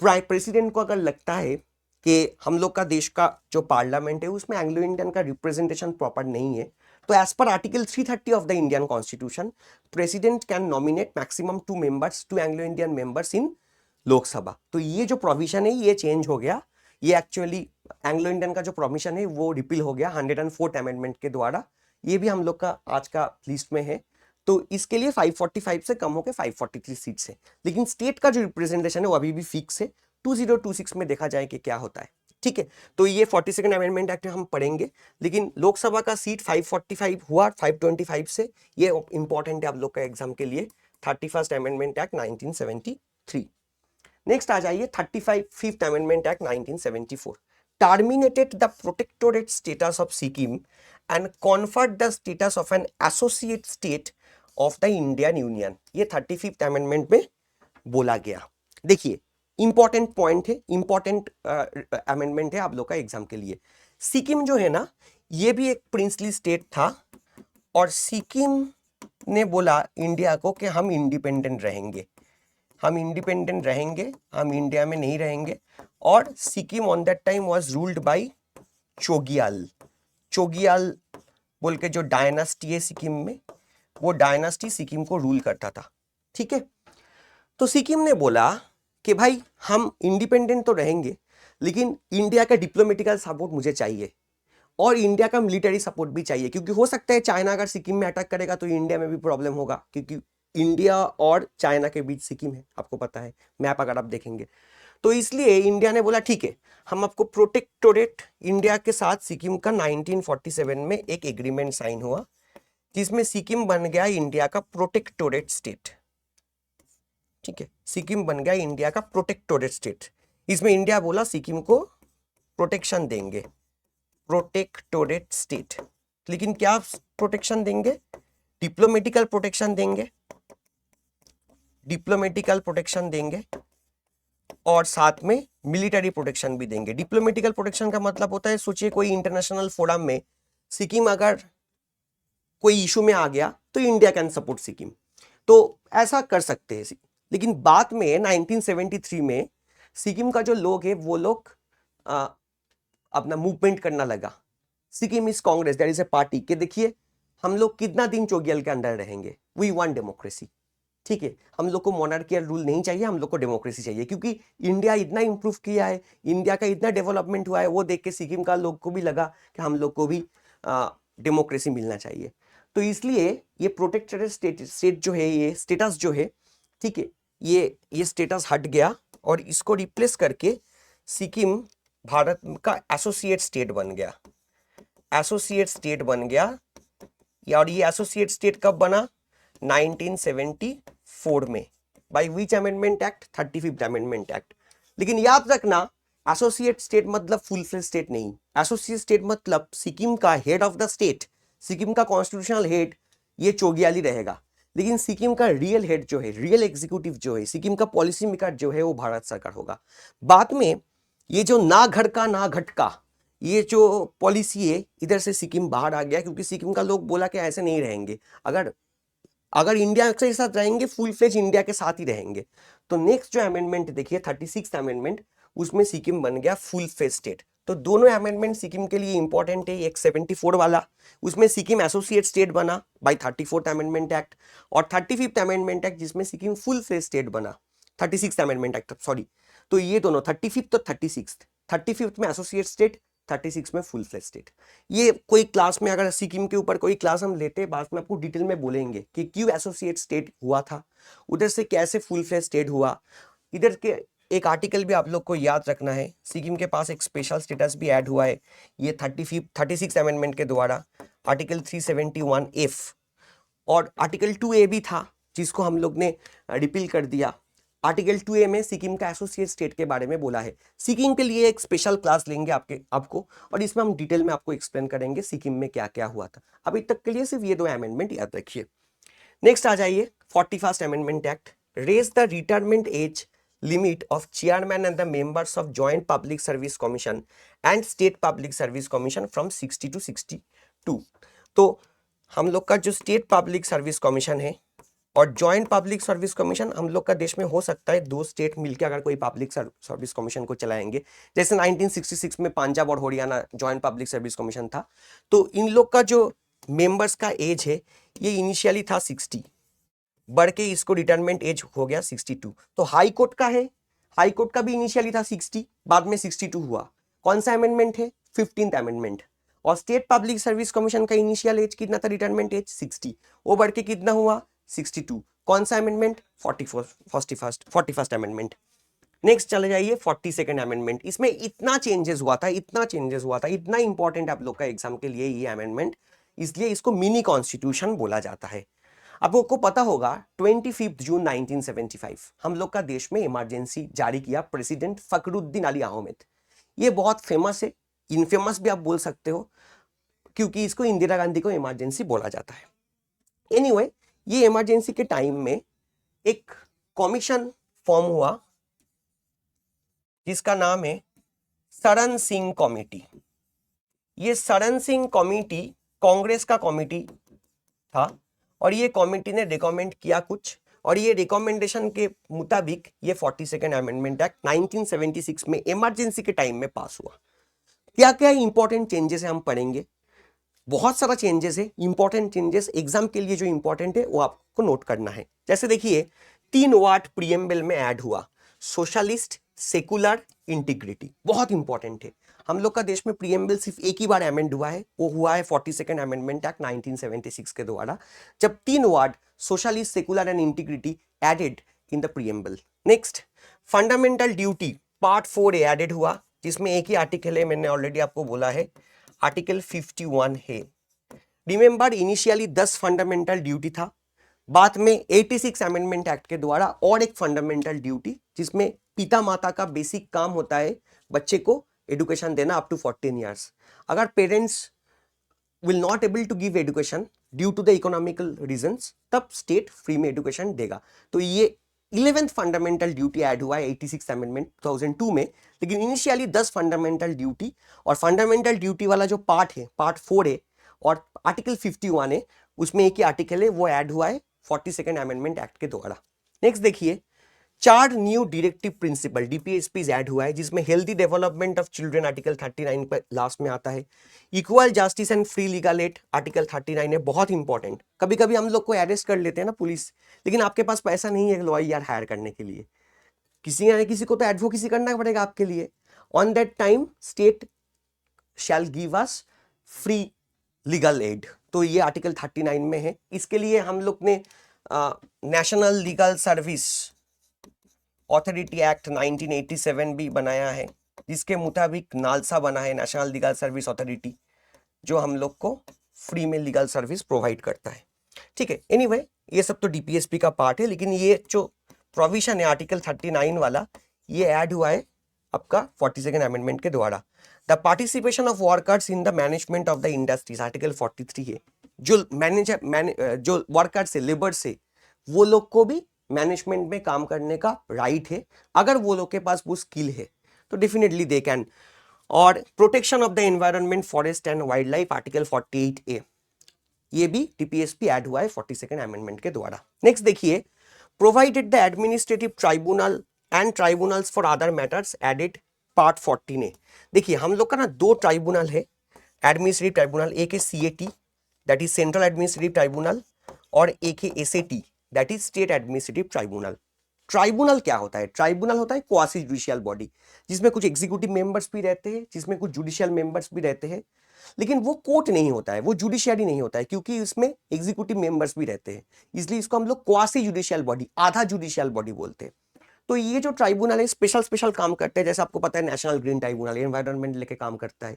प्रेसिडेंट को अगर लगता है कि हम लोग का देश का जो पार्लियामेंट है उसमें एंग्लो इंडियन का रिप्रेजेंटेशन प्रॉपर नहीं है, तो as per article 330 of the Indian constitution, president can nominate maximum 2 members, 2 Anglo Indian members in Lok Sabha. तो ये जो प्रोविजन है ये चेंज हो गया, ये एक्चुअली एंग्लो इंडियन का जो प्रोविजन है वो रिपील हो गया 104th अमेंडमेंट के द्वारा। ये भी हम लोग का आज का लिस्ट में है। तो इसके लिए 545 से कम होकर 543 सीट्स है, लेकिन स्टेट का जो रिप्रेजेंटेशन है वो अभी भी फिक्स है, 2026 में देखा जाए कि क्या होता है। ठीक है, तो ये 42nd अमेंडमेंट एक्ट हम पढ़ेंगे, लेकिन लोकसभा का सीट 545 हुआ 525 से, ये इंपॉर्टेंट है आप लोग का एग्जाम के लिए। 31st amendment act 1973। नेक्स्ट आ जाइए 35th amendment act 1974, terminated the protectorate status of Sikkim and conferred the status of an associate state of the Indian union. ये 35th अमेंडमेंट में बोला गया। देखिए इंपॉर्टेंट पॉइंट है, इंपॉर्टेंट अमेंडमेंट है आप लोग का एग्जाम के लिए। सिक्किम जो है ना, ये भी एक प्रिंसली स्टेट था, और सिक्किम ने बोला इंडिया को कि हम इंडिपेंडेंट रहेंगे, हम इंडिपेंडेंट रहेंगे, हम इंडिया में नहीं रहेंगे। और Sikkim on that time was ruled by Chogyal. Chogyal बोल के जो डायनास्टी है सिक्किम में, वो डायनास्टी सिक्किम को रूल करता था। ठीक है, तो सिक्किम ने बोला कि भाई हम इंडिपेंडेंट तो रहेंगे, लेकिन इंडिया का डिप्लोमेटिकल सपोर्ट मुझे चाहिए, और इंडिया का मिलिट्री सपोर्ट भी चाहिए, क्योंकि हो सकता है चाइना अगर सिक्किम में अटैक करेगा तो इंडिया में भी प्रॉब्लम होगा, क्योंकि इंडिया और चाइना के बीच सिक्किम है, आपको पता है मैप अगर आप देखेंगे। तो इसलिए इंडिया ने बोला ठीक है, हम आपको प्रोटेक्टोरेट, इंडिया के साथ सिक्किम का 1947 में एक एग्रीमेंट साइन हुआ, जिसमें सिक्किम बन गया इंडिया का प्रोटेक्टोरेट स्टेट। ठीक है, सिक्किम बन गया इंडिया का प्रोटेक्टोरेट स्टेट। इसमें इंडिया बोला सिक्किम को प्रोटेक्शन देंगे, प्रोटेक्टोरेट स्टेट। लेकिन क्या प्रोटेक्शन देंगे? डिप्लोमेटिकल प्रोटेक्शन देंगे, डिप्लोमेटिकल प्रोटेक्शन देंगे, और साथ में मिलिट्री प्रोटेक्शन भी देंगे। डिप्लोमेटिकल प्रोटेक्शन का मतलब होता है, सोचिए कोई इंटरनेशनल फोरम में सिक्किम अगर कोई इशू में आ गया तो इंडिया कैन सपोर्ट सिक्किम, तो ऐसा कर सकते हैं। लेकिन बाद में 1973 में सिक्किम का जो लोग है वो लोग अपना मूवमेंट करना लगा। Sikkim is Congress, that is a party, के देखिए हम लोग कितना दिन चोग्याल के अंडर रहेंगे, वी वांट डेमोक्रेसी। ठीक है, हम लोग को मोनार्कियल रूल नहीं चाहिए, हम लोग को डेमोक्रेसी चाहिए, क्योंकि इंडिया इतना इंप्रूव किया है, इंडिया का इतना डेवलपमेंट हुआ है, वो देख के सिक्किम का लोग को भी लगा कि हम लोग को भी डेमोक्रेसी मिलना चाहिए। तो इसलिए ये प्रोटेक्टोरेट स्टेट जो है, ये स्टेटस जो है, ठीक है, ये स्टेटस हट गया, और इसको रिप्लेस करके सिक्किम भारत का एसोसिएट स्टेट बन गया, एसोसिएट स्टेट बन गया। और ये एसोसिएट स्टेट कब बना? 1974 में, by which amendment act? 35th amendment act. लेकिन याद रखना, एसोसिएट स्टेट मतलब फुल फ्लेज स्टेट नहीं, एसोसिएट स्टेट मतलब सिक्किम का head of the state, Sikkim का कॉन्स्टिट्यूशनल हेड ये चोग्याल ही रहेगा, लेकिन सिक्किम का रियल हेड जो है, रियल एग्जीक्यूटिव जो है, सिक्किम का पॉलिसी मेकर जो है, वो भारत सरकार होगा। बाद में ये जो ना घर का ना घट का, ये जो पॉलिसी है, इधर से सिक्किम बाहर आ गया, क्योंकि सिक्किम का लोग बोला कि ऐसे नहीं रहेंगे, अगर इंडिया के साथ रहेंगे, फुल फ्लेज इंडिया के साथ ही रहेंगे। तो नेक्स्ट जो अमेंडमेंट देखिए 36th अमेंडमेंट, उसमें सिक्किम बन गया फुल फ्लेज स्टेट। तो दोनों अमेंडमेंट सिक्किम के लिए इंपॉर्टेंट है। एक 74 वाला, उसमें सिक्किम एसोसिएट स्टेट बना बाय 34th अमेंडमेंट एक्ट, और 35th अमेंडमेंट एक्ट जिसमें सिक्किम फुल फ्लेज स्टेट बना, 36th अमेंडमेंट एक्ट, सॉरी। तो ये दोनों 35th तो 36th, 35th में एसोसिएट स्टेट, 36 में फुल फ्लेज स्टेट। ये कोई क्लास में अगर सिक्किम के ऊपर कोई क्लास हम लेते हैं, बाद में आपको डिटेल में बोलेंगे कि क्यों एसोसिएट स्टेट हुआ था, उधर से कैसे फुल फ्लेज स्टेट हुआ। इधर के एक आर्टिकल भी आप लोग को याद रखना है, सिक्किम के पास एक स्पेशल स्टेटस भी ऐड हुआ है ये 36 अमेंडमेंट के द्वारा, आर्टिकल 371F, और आर्टिकल 2A भी था जिसको हम लोग ने रिपील कर दिया। आर्टिकल 2A में सिक्किम का एसोसिएट स्टेट के बारे में बोला है। सिक्किम के लिए एक स्पेशल क्लास लेंगे आपको, और इसमें हम डिटेल में आपको एक्सप्लेन करेंगे सिक्किम में क्या क्या हुआ था। अभी तक के लिए सिर्फ ये दो अमेंडमेंट याद रखिए। नेक्स्ट आ जाइए 41st amendment act, raise the retirement age limit of chairman and the members of joint public service commission and state public service commission from 60 to 62। तो हम लोग का जो स्टेट पब्लिक सर्विस कमीशन है और जॉइंट पब्लिक सर्विस कमीशन, हम लोग का देश में हो सकता है 2 स्टेट मिलकर अगर कोई पब्लिक सर्विस कमीशन को चलाएंगे, जैसे 1966 में पंजाब और Haryana joint public service commission था। तो इन लोग का जो मेंबर्स का एज है, ये इनिशियली था 60, बढ़ के इसको रिटायरमेंट एज हो गया 62। तो हाई कोर्ट का है, हाई कोर्ट का भी इनिशियली था 60, बाद में 62 हुआ। कौन सा अमेंडमेंट है? 15th amendment. और स्टेट पब्लिक सर्विस कमीशन का इनिशियल एज कितना था? रिटायरमेंट एज 60, वो बढ़ के कितना हुआ? 62। कौन सा अमेंडमेंट? 41st amendment. नेक्स्ट चले जाइए 42nd अमेंडमेंट। इसमें इतना चेंजेस हुआ था, इतना चेंजेस हुआ था, इतना इंपॉर्टेंट आप लोग का एग्जाम के लिए ये अमेंडमेंट, इसलिए इसको मिनी कॉन्स्टिट्यूशन बोला जाता है। अब आपको पता होगा 25 जून 1975 हम लोग का देश में इमरजेंसी जारी किया प्रेसिडेंट फखरुद्दीन अली अहमद। ये बहुत फेमस है, इनफेमस भी आप बोल सकते हो, क्योंकि इसको इंदिरा गांधी को इमरजेंसी बोला जाता है। एनीवे, ये इमरजेंसी के टाइम में एक कमीशन फॉर्म हुआ जिसका नाम है शरण सिंह कमेटी। ये शरण सिंह कमेटी कांग्रेस का कमेटी था और ये कमेटी ने रिकमेंड किया कुछ, और ये रिकमेंडेशन के मुताबिक ये 42nd अमेंडमेंट एक्ट 1976 में इमरजेंसी के टाइम में पास हुआ। क्या क्या इंपॉर्टेंट चेंजेस है हम पढ़ेंगे, बहुत सारा चेंजेस है, इंपॉर्टेंट चेंजेस एग्जाम के लिए जो इंपॉर्टेंट है वो आपको नोट करना है। जैसे देखिए 3 वर्ड प्रीएम्बल में ऐड हुआ, सोशलिस्ट, सेकुलर, इंटीग्रिटी, बहुत इंपॉर्टेंट है। हम लोग का देश में प्रीएम्बल सिर्फ एक ही बार अमेंड हुआ है, वो हुआ है 42nd अमेंडमेंट एक्ट 1976 के द्वारा, जब 3 word socialist, secular and integrity added in the preamble. Next, fundamental duty part 4 added हुआ, जिसमें एक ही आर्टिकल है, मैंने ऑलरेडी आपको बोला है, आर्टिकल 51 है। रिमेंबर इनिशियली 10 फंडामेंटल ड्यूटी था, बाद में 86 अमेंडमेंट एक्ट के द्वारा और एक फंडामेंटल ड्यूटी, जिसमें पिता माता का बेसिक काम होता है बच्चे को एजुकेशन देना अप टू 14 ईयर्स। अगर parents will not able to give education due to the economical reasons, तब स्टेट फ्री में एजुकेशन देगा। तो ये 11th फंडामेंटल ड्यूटी ऐड हुआ है 86 अमेंडमेंट 2002 में, लेकिन इनिशियली 10 फंडामेंटल ड्यूटी, और फंडामेंटल ड्यूटी वाला जो पार्ट है पार्ट 4 है और आर्टिकल 51 है, उसमें एक ही आर्टिकल है, वो ऐड हुआ है 42nd अमेंडमेंट एक्ट के द्वारा। नेक्स्ट देखिए 4 new directive principle DPSP add हुआ है, जिसमें healthy development of children article 39 पर लास्ट में आता है, equal justice and free legal aid article 39 है, बहुत इंपॉर्टेंट। कभी कभी हम लोग को अरेस्ट कर लेते हैं ना पुलिस, लेकिन आपके पास पैसा नहीं है लॉयर हायर करने के लिए, किसी ना किसी को तो एडवोकेसी करना पड़ेगा आपके लिए। On that time state shall give us free legal aid, तो ये आर्टिकल 39 में है। इसके लिए हम लोग ने national legal service authority act 1987 भी बनाया है, जिसके मुताबिक नालसा बना है, नेशनल लीगल सर्विस अथॉरिटी, जो हम लोग को फ्री में लीगल सर्विस प्रोवाइड करता है। ठीक है, एनीवे ये सब तो डीपीएसपी का पार्ट है, लेकिन ये जो प्रोविजन है आर्टिकल 39 वाला, ये ऐड हुआ है आपका 42nd अमेंडमेंट के द्वारा। The participation of workers in the management of the industries article 43 है, जो जो वर्कर्स है, लेबर से, वो लोग को भी मैनेजमेंट में काम करने का राइट है, अगर वो लोग के पास वो स्किल है तो डेफिनेटली दे कैन। और protection of the environment, forest and wild life article 48A, ये भी टीपीएसपी ऐड हुआ है 42nd अमेंडमेंट के द्वारा। नेक्स्ट देखिए provided the administrative tribunal and tribunals for other matters added part 14A। देखिए हम लोग का ना 2 ट्राइब्यूनल है एडमिनिस्ट्रेटिव ट्राइब्यूनल, एक है CAT that is central administrative tribunal, और एक है SAT that is state administrative tribunal. Tribunal क्या होता है? ट्राइब्यूनल होता है क्वासी जुडिशियल बॉडी, जिसमें कुछ एग्जीक्यूटिव मेंबर्स भी रहते हैं, जिसमें कुछ जुडिशियल मेंबर्स भी रहते हैं, लेकिन वो कोर्ट नहीं होता है, वो जुडिशियरी नहीं होता है, क्योंकि इसमें एग्जीक्यूटिव मेंबर्स भी रहते हैं, इसलिए इसको हम लोग क्वासी जुडिशियल बॉडी, आधा जुडिशियल बॉडी बोलते हैं। तो ये जो ट्राइब्यूनल है स्पेशल काम करते हैं, जैसे आपको पता है नेशनल ग्रीन ट्राइब्यूनल एनवायरनमेंट लेके काम करता है,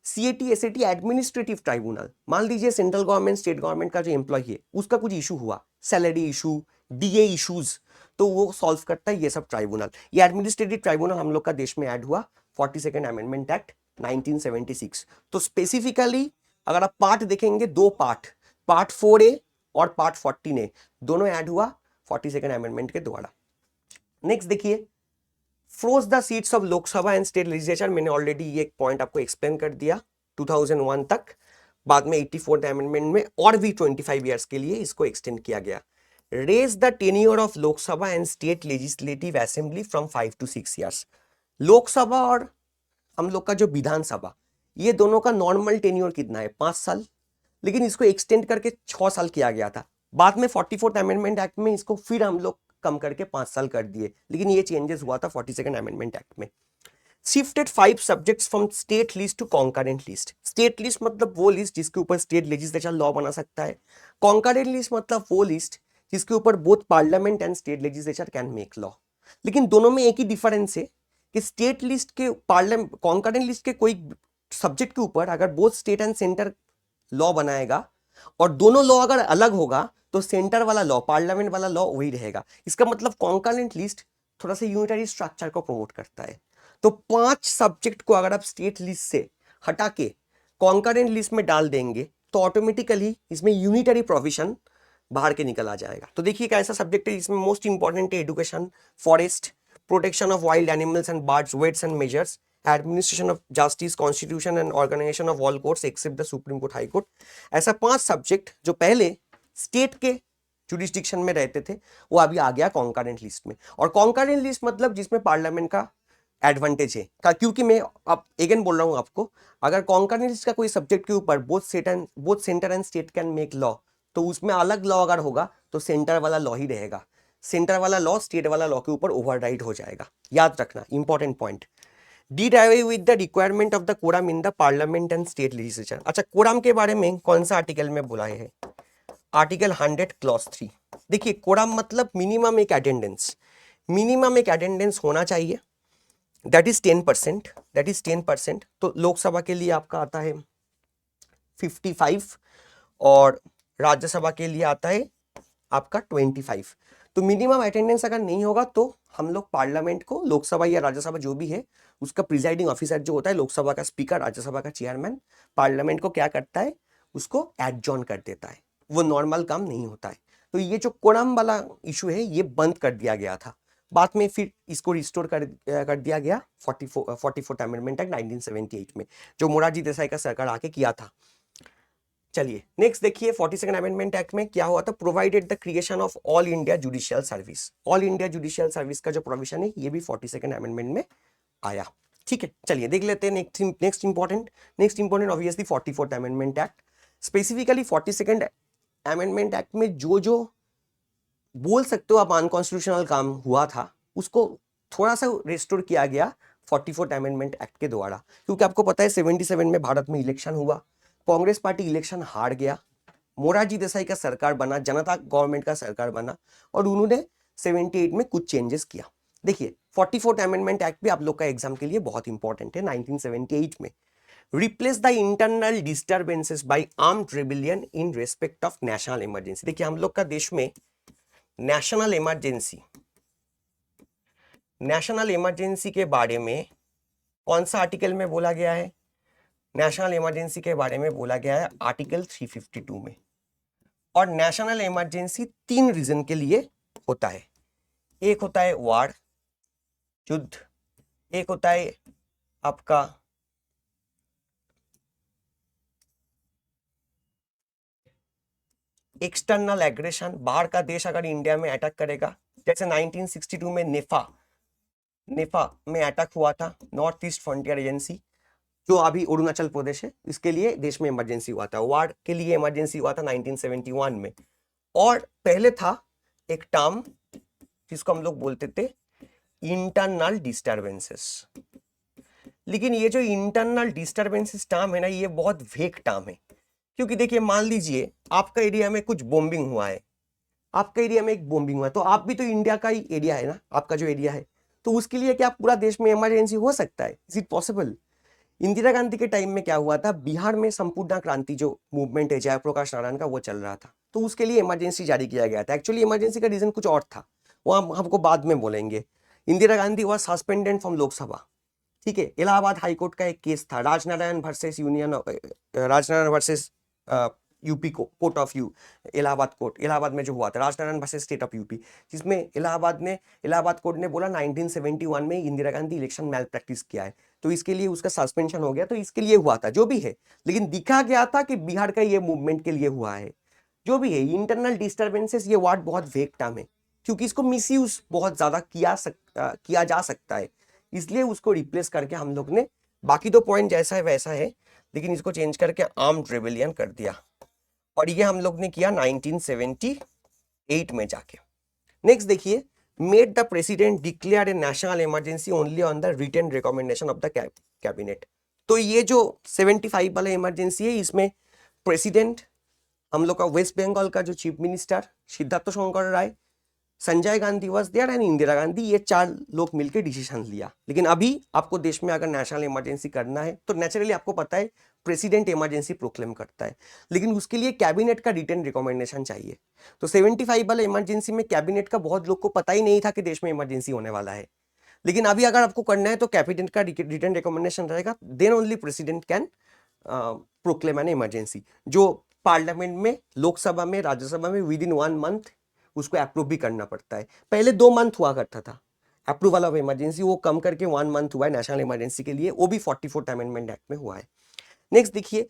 सीएटी एसएटी एडमिनिस्ट्रेटिव ट्राइब्यूनल, मान लीजिए सेंट्रल गवर्नमेंट स्टेट गवर्नमेंट का जो एम्प्लॉय है उसका कुछ इशू हुआ, सैलरी इशू, डीए इश्यूज, तो वो सॉल्व करता है ये सब ट्राइब्यूनल। ये एडमिनिस्ट्रेटिव ट्राइब्यूनल हम लोग का देश में ऐड हुआ 42nd अमेंडमेंट एक्ट 1976। तो स्पेसिफिकली अगर आप पार्ट देखेंगे, 2 पार्ट, पार्ट 4A और पार्ट 14A, दोनों ऐड हुआ 42nd अमेंडमेंट के द्वारा। नेक्स्ट देखिए froze the seats of Lok Sabha and state legislature, मैंने ऑलरेडी ये पॉइंट आपको एक्सप्लेन कर दिया 2001 तक, बाद में 84th अमेंडमेंट में और भी 25 ईयर्स के लिए इसको एक्सटेंड किया गया। Raise the tenure of Lok Sabha and state legislative assembly from 5 to 6 years. Lok Sabha और हम लोग का जो विधानसभा, ये दोनों का नॉर्मल टेन्योर कितना है? 5 साल, लेकिन इसको एक्सटेंड करके 6 साल किया गया था। बाद में 44th अमेंडमेंट एक्ट में इसको फिर हम लोग कम करके 5 साल कर दिए, लेकिन ये चेंजेस हुआ था 42nd अमेंडमेंट एक्ट में। Shifted 5 subjects from state list to concurrent list. State list मतलब वो लिस्ट जिसके ऊपर स्टेट लेजिस्लेचर लॉ बना सकता है, कॉन्करेंट लिस्ट मतलब वो लिस्ट जिसके ऊपर both parliament and state legislature can make law. लेकिन दोनों में एक ही डिफरेंस है कि स्टेट लिस्ट के पार्लियामेंट कॉन्करेंट लिस्ट के कोई सब्जेक्ट के ऊपर अगर both state and centre law बनाएगा और दोनों लॉ अगर अलग होगा तो सेंटर वाला लॉ, पार्लियामेंट वाला लॉ वही रहेगा। इसका मतलब कॉन्करेंट लिस्ट थोड़ा सा यूनिटरी स्ट्रक्चर को प्रमोट करता है। तो 5 सब्जेक्ट को अगर आप स्टेट लिस्ट से हटा के कॉन्करेंट लिस्ट में डाल देंगे तो ऑटोमेटिकली इसमें यूनिटरी प्रोविजन बाहर के निकल आ जाएगा। तो देखिए एक ऐसा सब्जेक्ट है जिसमें मोस्ट इंपॉर्टेंट है education, forest, protection of wild animals and birds, weights and measures, administration of justice, constitution and organization of all courts except the supreme court, high court. ऐसा 5 सब्जेक्ट जो पहले स्टेट के jurisdiction में रहते थे वो अभी आ गया कॉन्करेंट लिस्ट में। और कॉन्करेंट लिस्ट मतलब जिसमें पार्लियामेंट का एडवांटेज है, क्योंकि मैं अब अगेन बोल रहा हूं आपको, अगर कॉन्करेंट लिस्ट का कोई सब्जेक्ट के ऊपर both centre and state can make law, तो उसमें अलग लॉ अगर होगा तो सेंटर वाला लॉ ही रहेगा, सेंटर वाला लॉ स्टेट वाला लॉ के ऊपर ओवरराइड हो जाएगा। याद रखना important point. Did away with the requirement of the quorum in the parliament and state legislature। अच्छा, quorum के बारे में कौन सा आर्टिकल में बोला है? Article 100 clause 3। देखिए quorum मतलब मिनिमम एक अटेंडेंस, मिनिमम एक अटेंडेंस होना चाहिए, दैट इज 10%, दैट इज 10%। तो लोकसभा के लिए आपका आता है 55 और राज्यसभा के लिए आता है आपका 25। तो मिनिमम अटेंडेंस अगर नहीं होगा तो हम लोग पार्लियामेंट को, लोकसभा या राज्यसभा जो भी है, उसका प्रिजाइडिंग ऑफिसर जो होता है, लोकसभा का स्पीकर, राज्यसभा का चेयरमैन, पार्लियामेंट को क्या करता है, उसको एडजॉर्न कर देता है। वो नॉर्मल काम नहीं होता है। तो ये जो कोरम वाला इशू है ये बंद कर दिया गया था, बाद में फिर इसको रिस्टोर कर दिया गया 44th अमेंडमेंट एक्ट 1978 में, जो मोरारजी देसाई का सरकार आके किया था। चलिए नेक्स्ट देखिए 42nd अमेंडमेंट एक्ट में क्या हुआ था, provided the creation of all India judicial service. All India judicial service का जो प्रोविजन है ये भी 42nd अमेंडमेंट में आया। ठीक है, चलिए देख लेते हैं next important obviously 44th amendment act. Specifically 42nd amendment act में जो बोल सकते हो आप अनकॉन्स्टिट्यूशनल काम हुआ था उसको थोड़ा सा रिस्टोर किया गया 44th अमेंडमेंट एक्ट के द्वारा। क्योंकि आपको पता है 77 में भारत में इलेक्शन हुआ, कांग्रेस पार्टी इलेक्शन हार गया, मोरारजी देसाई का सरकार बना, जनता गवर्नमेंट का सरकार बना और उन्होंने 78 में कुछ चेंजेस किया। देखिए 44th अमेंडमेंट एक्ट भी आप लोग का एग्जाम के लिए बहुत इंपॉर्टेंट है। 1978 में replace the internal disturbances by armed rebellion in respect of national emergency. देखिए हम लोग का देश में नेशनल इमरजेंसी के बारे में कौन सा आर्टिकल में बोला गया है? नेशनल इमरजेंसी के बारे में बोला गया है आर्टिकल 352 में। और नेशनल इमरजेंसी 3 रीजन के लिए होता है। एक होता है वार, युद्ध, एक होता है आपका एक्सटर्नल एग्रेशन, बाहर का देश अगर इंडिया में अटैक करेगा, जैसे 1962 में नेफा में अटैक हुआ था, नॉर्थ ईस्ट फ्रंटियर एजेंसी जो अभी अरुणाचल प्रदेश है, इसके लिए देश में इमरजेंसी हुआ था। वार के लिए इमरजेंसी हुआ था 1971 में। और पहले था एक टर्म जिसको हम लोग बोलते थे इंटरनल डिस्टर्बेंसेस। लेकिन ये जो इंटरनल डिस्टर्बेंसेस टर्म है ना, ये बहुत वेग टर्म है। क्योंकि देखिए मान लीजिए आपका एरिया में कुछ बॉम्बिंग हुआ है, आपका एरिया में एक बॉम्बिंग हुआ है, तो आप भी तो इंडिया का ही एरिया है ना, आपका जो एरिया है, तो उसके लिए क्या पूरा देश में इमरजेंसी हो सकता है? Is it possible? Indira Gandhi के टाइम में क्या हुआ था, बिहार में संपूर्ण क्रांति जो मूवमेंट है जयप्रकाश नारायण का, वो चल रहा था, तो उसके लिए इमरजेंसी जारी किया गया था। एक्चुअली इमरजेंसी का रीजन कुछ और था, वो हम हमको बाद में बोलेंगे। Indira Gandhi was suspended from Lok Sabha. ठीक है, इलाहाबाद हाईकोर्ट का एक केस था Rajnarayan versus UP court of Allahabad court, Allahabad में जो हुआ था Rajnarayan versus state of UP, जिसमें इलाहाबाद कोर्ट ने बोला 1971 में इंदिरा गांधी इलेक्शन मैल प्रैक्टिस किया है, तो इसके लिए उसका सस्पेंशन हो गया। तो इसके लिए हुआ था जो भी है, लेकिन दिखा गया था कि बिहार का ये मूवमेंट के लिए हुआ है। जो भी है इंटरनल डिस्टर्बेंसेस, ये वर्ड बहुत वेग टर्म है क्योंकि इसको मिसयूज बहुत ज्यादा किया जा सकता है, इसलिए उसको रिप्लेस करके हम लोग ने, बाकी तो पॉइंट जैसा है वैसा है, लेकिन इसको चेंज करके आर्म्ड रेबेलियन कर दिया। और ये हम लोग ने किया 1978 में जाके। नेक्स्ट देखिए, made the president declare a national emergency only on the written recommendation of the cabinet. तो ये जो 75 वाला इमरजेंसी है, इसमें प्रेसिडेंट, हम लोग का वेस्ट बंगाल का जो chief minister Siddhartha Shankar Ray, Sanjay Gandhi was there and Indira Gandhi, ये 4 लोग मिलकर डिसीजन लिया। लेकिन अभी आपको देश में अगर नेशनल इमरजेंसी करना है तो नेचुरली आपको पता है प्रेसिडेंट इमरजेंसी प्रोक्लेम करता है, लेकिन उसके लिए कैबिनेट का रिटन रिकमेंडेशन चाहिए। तो 75 वाला इमरजेंसी में कैबिनेट का बहुत लोग को पता ही नहीं था कि देश में इमरजेंसी होने वाला है। लेकिन अभी अगर आपको करना है तो कैबिनेट का रिटन रिकमेंडेशन रहेगा, then only president can proclaim an emergency, जो पार्लियामेंट में, लोकसभा में, राज्यसभा में विद इन 1 मंथ उसको अप्रूव भी करना पड़ता है। पहले 2 मंथ हुआ करता था अप्रूवल ऑफ इमरजेंसी, वो कम करके 1 मंथ हुआ है नेशनल इमरजेंसी के लिए, वो भी 44th अमेंडमेंट एक्ट में हुआ है। नेक्स्ट देखिए,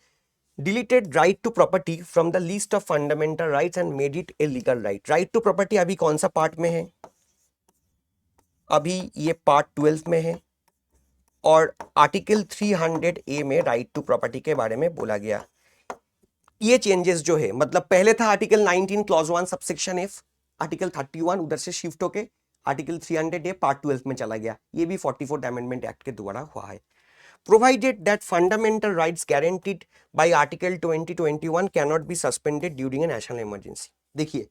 deleted right to property from the list of fundamental rights and made it a legal right. Right to property अभी कौन सा पार्ट में है? अभी ये पार्ट 12 में है, और आर्टिकल 300A में राइट टू प्रॉपर्टी के बारे में बोला गया। ये चेंजेस जो है, मतलब पहले था article 19 clause 1 subsection F, article 31 उधर से शिफ्ट होके आर्टिकल 300A पार्ट 12 में चला गया। ये भी 44th अमेंडमेंट एक्ट के द्वारा हुआ है। Provided that fundamental rights guaranteed bye article 2021 can not B suspended during a national emergency. देखिए,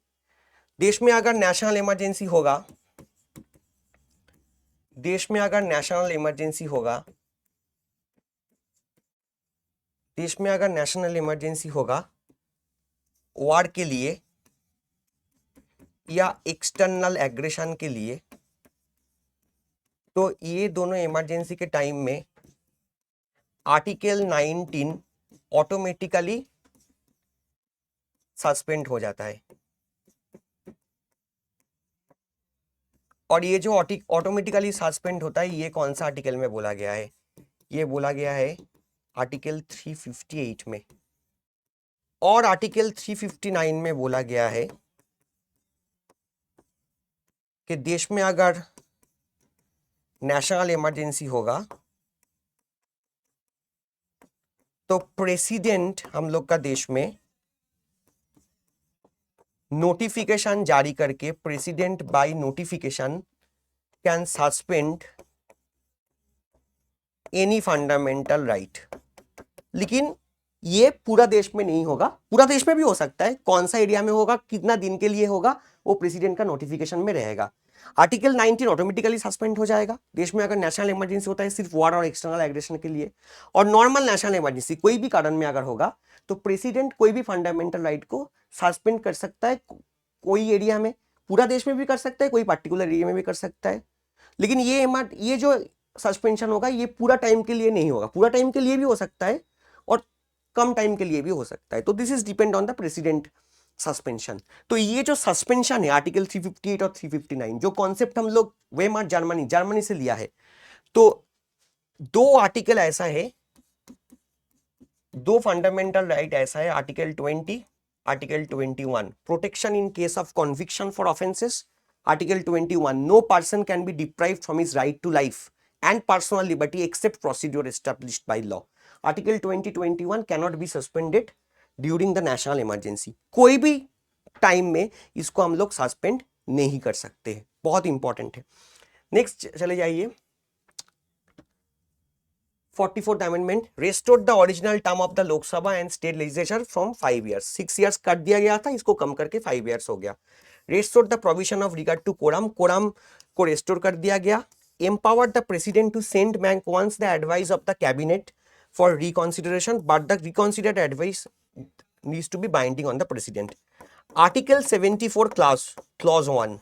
देश में अगर नेशनल इमरजेंसी होगा, देश में अगर नेशनल इमरजेंसी होगा, देश में अगर नेशनल इमरजेंसी होगा वार के लिए या एक्सटर्नल एग्रेशन के लिए, तो ये दोनों इमरजेंसी के टाइम में आर्टिकल 19 ऑटोमेटिकली सस्पेंड हो जाता है। और ये जो ऑटोमेटिकली सस्पेंड होता है, ये कौन सा आर्टिकल में बोला गया है? ये बोला गया है आर्टिकल 358 में, और आर्टिकल 359 में बोला गया है कि देश में अगर नेशनल इमरजेंसी होगा तो प्रेसिडेंट, हम लोग का देश में नोटिफिकेशन जारी करके, president by notification can suspend any fundamental right. लेकिन ये पूरा देश में नहीं होगा, पूरा देश में भी हो सकता है, कौन सा एरिया में होगा, कितना दिन के लिए होगा, वो प्रेसिडेंट का नोटिफिकेशन में रहेगा। आर्टिकल 19 ऑटोमेटिकली सस्पेंड हो जाएगा देश में अगर नेशनल इमरजेंसी होता है सिर्फ वॉर और एक्सटर्नल एग्रेशन के लिए। और नॉर्मल नेशनल इमरजेंसी कोई भी कारण में अगर होगा तो प्रेसिडेंट कोई भी फंडामेंटल राइट को सस्पेंड कर सकता है, कोई एरिया में, पूरा देश में भी कर सकता है, कोई पर्टिकुलर एरिया में भी कर सकता है। लेकिन ये जो सस्पेंशन होगा ये पूरा टाइम के लिए नहीं होगा, पूरा टाइम के लिए भी हो सकता है और कम टाइम के लिए भी हो सकता है। तो this is depend on the president suspension. तो ये जो सस्पेंशन है आर्टिकल 358 और 359, जो कॉन्सेप्ट हम लोग वेमार्ट जर्मनी से लिया है, तो 2 आर्टिकल ऐसा है, 2 फंडामेंटल राइट ऐसा है, article 20, article 21, protection in case of conviction for offences. Article 21, no person can be deprived from his right to life and personal liberty except procedure established by law. Article 2021 cannot be suspended during the national emergency. कोई भी time में इसको हम लोग suspend नहीं कर सकते हैं, बहुत इंपॉर्टेंट है। नेक्स्ट चले जाइए, 44th amendment restored the original term of the Lok Sabha and state legislature from 5 years, 6 years कर दिया गया था, इसको कम करके 5 years हो गया। Restored the provision of regard to quorum, quorum को रेस्टोर कर दिया गया। Empowered the president to send back once the advice of the cabinet for reconsideration, but the reconsidered advice needs to be binding on the president. Article 74 clause 1,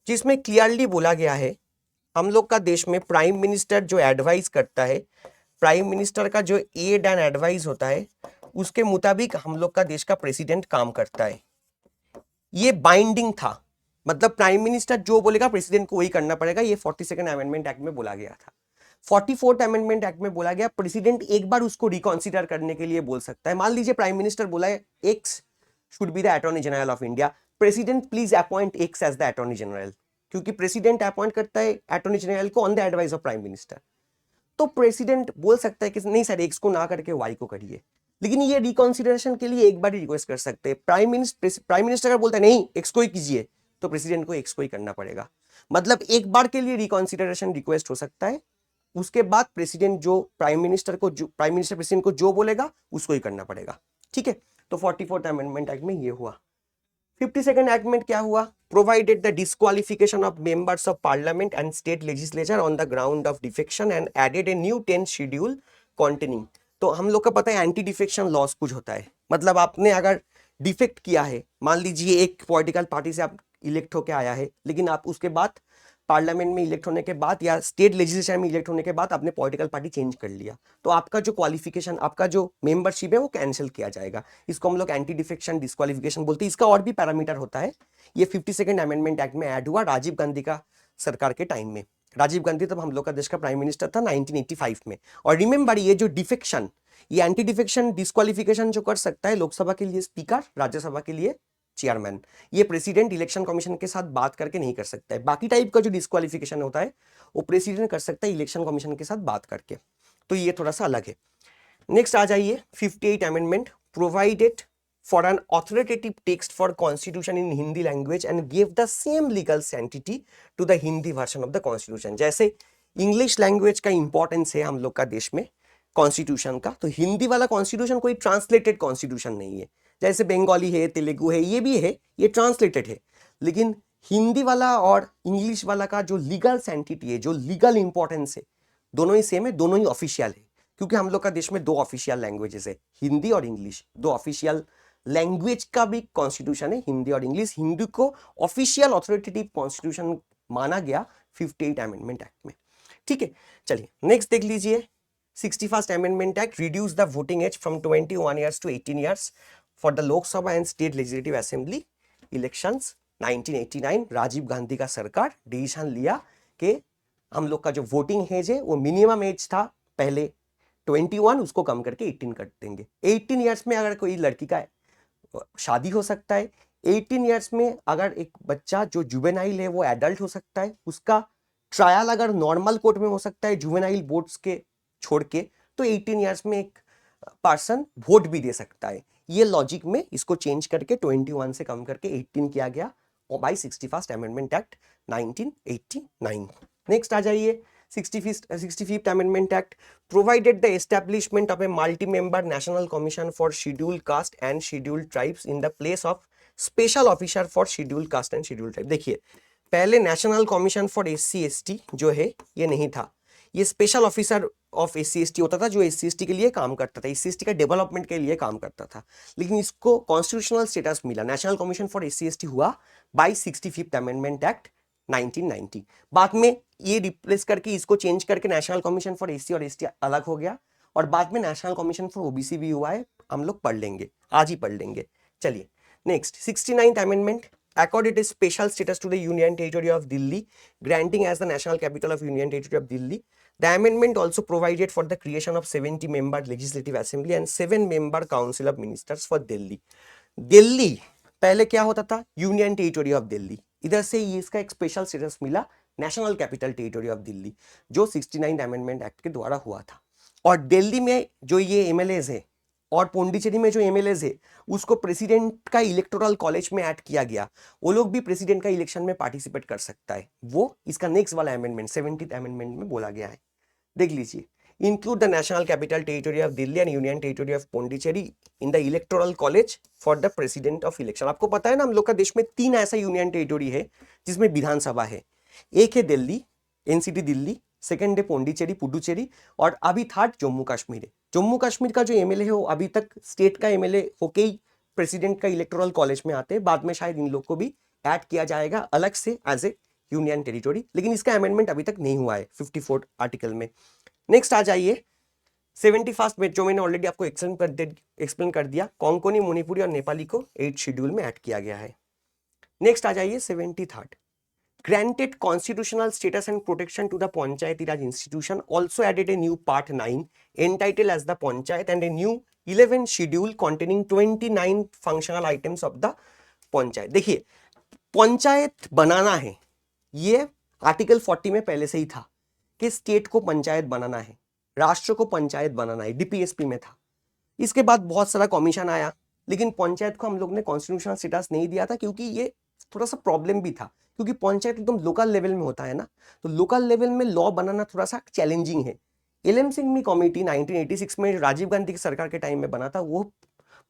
जिसमें clearly बोला गया है हम लोग का देश में प्राइम मिनिस्टर जो एडवाइस करता है, प्राइम मिनिस्टर का जो एड एंड एडवाइस होता है, उसके मुताबिक हम लोग का देश का प्रेसिडेंट काम करता है। ये बाइंडिंग था, मतलब प्राइम मिनिस्टर जो बोलेगा प्रेसिडेंट को वही करना पड़ेगा। ये 42nd अमेंडमेंट एक्ट में बोला गया था। 44th अमेंडमेंट एक्ट में बोला गया प्रेसिडेंट एक बार उसको रिकॉन्सिडर करने के लिए बोल सकता है। मान लीजिए प्राइम मिनिस्टर बोला है X should be the attorney general of India, president please appoint X as the attorney general, क्योंकि प्रेसिडेंट अपॉइंट करता है अटॉर्नी जनरल को on the advice of prime minister. तो प्रेसिडेंट बोल सकता है कि नहीं सर एक्स को ना करके वाई को करिए, लेकिन ये रिकॉन्सिडरेशन के लिए एक बार ही रिक्वेस्ट कर सकते हैं। प्राइम मिनिस्टर अगर बोलता है नहीं एक्स को ही कीजिए, तो प्रेसिडेंट को एक्स को ही करना पड़ेगा। मतलब एक बार के लिए रिकॉन्सिडरेशन रिक्वेस्ट हो सकता है, उसके बाद प्रेसिडेंट जो प्राइम मिनिस्टर प्रेसिडेंट को जो बोलेगा उसको ही करना पड़ेगा। ठीक है, तो 44th अमेंडमेंट एक्ट में ये हुआ। 52nd amendment क्या हुआ? Provided the disqualification of members of parliament and state legislature on the ground of defection and added a new 10th schedule containing. तो हम लोग का पता है एंटी डिफेक्शन लॉस कुछ होता है, मतलब आपने अगर डिफेक्ट किया है, मान लीजिए एक पॉलिटिकल पार्टी से आप इलेक्ट होके आया है, लेकिन आप उसके बाद पार्लियामेंट में इलेक्ट होने के बाद या स्टेट लेजिस्लेचर में इलेक्ट होने के बाद आपने पॉलिटिकल पार्टी चेंज कर लिया, तो आपका जो क्वालिफिकेशन, आपका जो मेंबरशिप है वो कैंसिल किया जाएगा। इसको हम लोग एंटी डिफेक्शन डिस्क्वालिफिकेशन बोलते हैं। इसका और भी पैरामीटर होता है। ये 52nd अमेंडमेंट एक्ट में ऐड हुआ राजीव गांधी का सरकार के टाइम में। राजीव गांधी तब हम लोग का देश का प्राइम मिनिस्टर था 1985 में। और रिमेंबर, ये जो डिफेक्शन, ये एंटी डिफेक्शन डिस्क्वालिफिकेशन जो कर सकता है लोकसभा के लिए स्पीकर, राज्यसभा के लिए चेयरमैन, ये प्रेसिडेंट इलेक्शन कमीशन के साथ बात करके नहीं कर सकता है। बाकी टाइप का जो डिस्क्वालिफिकेशन होता है वो प्रेसिडेंट कर सकता है इलेक्शन कमीशन के साथ बात करके, तो ये थोड़ा सा अलग है। नेक्स्ट आ जाइए 58 amendment, provided for an authoritative text for constitution in Hindi language and give the same legal sanctity to the Hindi version of the constitution. जैसे इंग्लिश लैंग्वेज का इंपॉर्टेंस है हम लोग का देश में कॉन्स्टिट्यूशन का, तो हिंदी वाला कॉन्स्टिट्यूशन कोई ट्रांसलेटेड कॉन्स्टिट्यूशन नहीं है। जैसे बंगाली है, तेलुगु है, ये भी है, ये ट्रांसलेटेड है, लेकिन हिंदी वाला और इंग्लिश वाला का जो लीगल सैंटिटी है, जो लीगल इंपॉर्टेंस है, दोनों ही सेम है, दोनों ही ऑफिशियल है। क्योंकि हम लोग का देश में दो ऑफिशियल लैंग्वेजेस है, हिंदी और इंग्लिश, दो ऑफिशियल लैंग्वेज का भी कॉन्स्टिट्यूशन है, हिंदी और इंग्लिश। हिंदी को ऑफिशियल ऑथोरिटेटिव कॉन्स्टिट्यूशन माना गया 58 अमेंडमेंट एक्ट में। ठीक है, चलिए नेक्स्ट देख लीजिए 61st amendment act, reduce the voting age from 21 years to 18 years for the Lok Sabha and state legislative assembly elections 1989। Rajiv Gandhi का सरकार डिसीजन लिया कि हम लोग का जो वोटिंग एज है वो मिनिमम एज था पहले 21, उसको कम करके 18 कर देंगे। 18 ईयर्स में अगर कोई लड़की का शादी हो सकता है, 18 ईयर्स में अगर एक बच्चा जो जुवेनाइल है वो एडल्ट हो सकता है, उसका ट्रायल अगर नॉर्मल कोर्ट में हो सकता है जुवेनाइल बोर्ड्स के छोड़ के, तो 18 ईयर्स में एक पर्सन वोट भी दे सकता है। ये लॉजिक में इसको चेंज करके 21 से कम करके 18 किया गया by 61st amendment act 1989। Next आ जाइए 65th amendment act, provided the establishment of a multi member national commission for scheduled caste and scheduled tribes in the place of special officer for scheduled caste and scheduled tribe. देखिए, पहले national commission for SC/ST जो है ये नहीं था, ये special officer of SC/ST होता था जो SC/ST के लिए काम करता था, SC/ST का डेवलपमेंट के लिए काम करता था। लेकिन इसको कॉन्स्टिट्यूशनल स्टेटस मिला, नेशनल कमीशन फॉर SC/ST हुआ बाय 65th अमेंडमेंट एक्ट 1990। बाद में ये रिप्लेस करके इसको चेंज करके नेशनल कमीशन फॉर SC और ST अलग हो गया, और बाद में नेशनल कमीशन फॉर OBC भी हुआ है, हम लोग पढ़ लेंगे, आज ही पढ़ लेंगे। चलिए next 69th amendment, accorded a special status to the Union Territory of Delhi, granting as the national capital of Union Territory of Delhi. The amendment also provided for the creation of 70-member legislative assembly and 7-member council of ministers for Delhi. Delhi पहले क्या होता था? Union territory of Delhi, इधर से ये इसका एक special status मिला national capital territory of Delhi, जो 69 अमेंडमेंट एक्ट के द्वारा हुआ था। और दिल्ली में जो ये MLAs है और पौंडीचेरी में जो MLAs है उसको प्रेसिडेंट का इलेक्टोरल कॉलेज में ऐड किया गया, वो लोग भी प्रेसिडेंट का इलेक्शन में पार्टिसिपेट कर सकता है, वो इसका नेक्स्ट वाला अमेंडमेंट 70th अमेंडमेंट में बोला गया है। देख लीजिए, include the national capital territory of Delhi and union territory of Pondicherry in the electoral college for the president of election. आपको पता है ना, हम लोग का देश में 3 ऐसा यूनियन टेरिटोरी है जिसमें विधानसभा है, एक है दिल्ली NCT दिल्ली, सेकेंड है पौंडीचेरी पुडुचेरी, और अभी थर्ड जम्मू कश्मीर है। जम्मू कश्मीर का जो MLA है वो अभी तक स्टेट का MLA होके ही प्रेसिडेंट का इलेक्टोरल कॉलेज में आते हैं, बाद में शायद इन लोग को भी ऐड किया जाएगा अलग से एज ए यूनियन टेरिटोरी, लेकिन इसका अमेंडमेंट अभी तक नहीं हुआ है 54 आर्टिकल में। नेक्स्ट आ जाइए 71st में, जो मैंने ऑलरेडी आपको एक्सप्लेन कर दिया, कोंकणी, मणिपुरी और नेपाली को 8th शेड्यूल में ऐड किया गया है। नेक्स्ट आ जाइए 73rd, granted constitutional status and protection to the Panchayati Raj institution, also added a new part 9 entitled as the Panchayat and a new 11th schedule containing 29 functional items of the Panchayat। देखिए, पंचायत बनाना है, ये article 40 में पहले से ही था कि state को पंचायत बनाना है, राष्ट्र को पंचायत बनाना है, DPSP में था। इसके बाद बहुत सारा कमीशन आया, लेकिन पंचायत को हम लोग ने कॉन्स्टिट्यूशनल स्टेटस नहीं दिया था, क्योंकि ये थोड़ा सा प्रॉब्लम भी था, क्योंकि पंचायत एकदम लोकल लेवल में होता है ना, तो लोकल लेवल में लॉ बनाना थोड़ा सा चैलेंजिंग है। LM सिंघवी कमेटी 1986 में राजीव गांधी की सरकार के टाइम में बना था, वो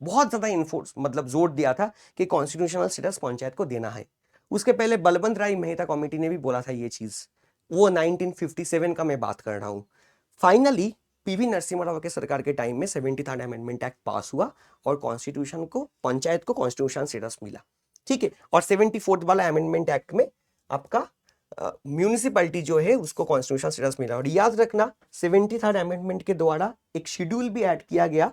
बहुत ज्यादा इन्फोर्स मतलब जोर दिया था कि कॉन्स्टिट्यूशनल स्टेटस पंचायत को देना है। उसके पहले बलवंत राय मेहता कमेटी ने भी बोला था ये चीज, वो 1957 का मैं बात कर रहा हूँ। फाइनली पीवी नरसिम्हा राव के सरकार के टाइम में 73rd अमेंडमेंट एक्ट पास हुआ और कॉन्स्टिट्यूशन को पंचायत को कॉन्स्टिट्यूशन स्टेटस मिला, ठीक है। और 74th वाला अमेंडमेंट एक्ट में आपका म्यूनिसिपैलिटी जो है उसको कॉन्स्टिट्यूशन स्टेटस मिला। और याद रखना 73rd अमेंडमेंट के द्वारा एक शेड्यूल भी ऐड किया गया,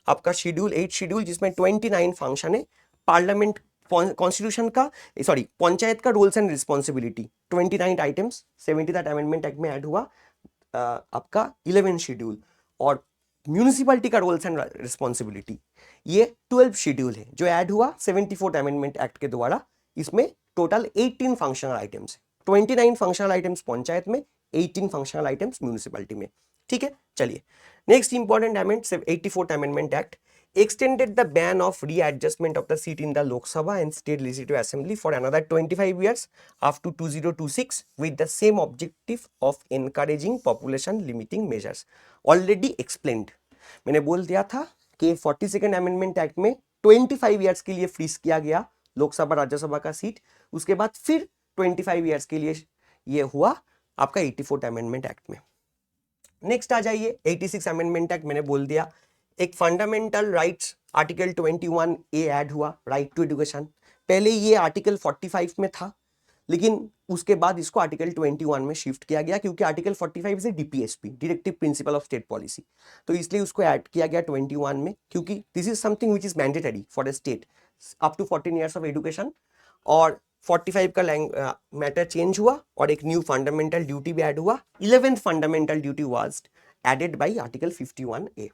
आपका शेड्यूल 8 शेड्यूल, जिसमें 29 फंक्शन है पार्लियामेंट कॉन्स्टिट्यूशन का, सॉरी पंचायत का rules and responsibility 29 items 73rd amendment act में ऐड हुआ। आपका 11 शेड्यूल और म्यूनिसिपैलिटी का रूल्स एंड रिस्पॉन्सिबिलिटी ये 12 शेड्यूल है जो ऐड हुआ 74th अमेंडमेंट एक्ट के द्वारा। इसमें total 18 functional items, 29 functional items panchayat में, 18 फंक्शनल आइटम्स म्यूनिसिपैलिटी में, ठीक है। चलिए next important amendment 84th amendment act extended the ban of readjustment of the seat in the Lok Sabha and State Legislative Assembly for another 25 years up to 2026 with the same objective of encouraging population limiting measures. Already explained, मैंने बोल दिया था कि 42nd amendment act में 25 years के लिए freeze किया गया लोकसभा राज्यसभा का सीट, उसके बाद फिर 25 इयर्स के लिए ये हुआ आपका 84th अमेंडमेंट एक्ट में। नेक्स्ट आ जाइए 86 अमेंडमेंट एक्ट, मैंने बोल दिया एक फंडामेंटल राइट्स आर्टिकल 21 ए ऐड हुआ, राइट टू एजुकेशन। पहले ये आर्टिकल 45 में था लेकिन उसके बाद इसको आर्टिकल 21 में शिफ्ट किया गया क्योंकि आर्टिकल 45 से DPSP directive principle of state policy, तो इसलिए उसको ऐड किया गया 21 में क्योंकि this is something which is mandatory for the state up to 14 years of education. और 45 का मैटर चेंज हुआ और एक न्यू फंडामेंटल ड्यूटी भी ऐड हुआ। 11th fundamental duty was added by article 51 A.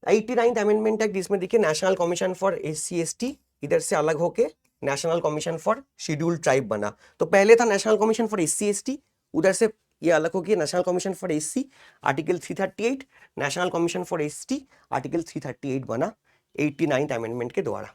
89th amendment act, जिसमें देखिए national commission for SC/ST इधर से अलग होके national commission for scheduled tribe बना। तो पहले था नेशनल कमीशन फॉर SC/ST, उधर से ये अलग होके national commission for SC article 338, national commission for ST article 338 बना 89th अमेंडमेंट के द्वारा।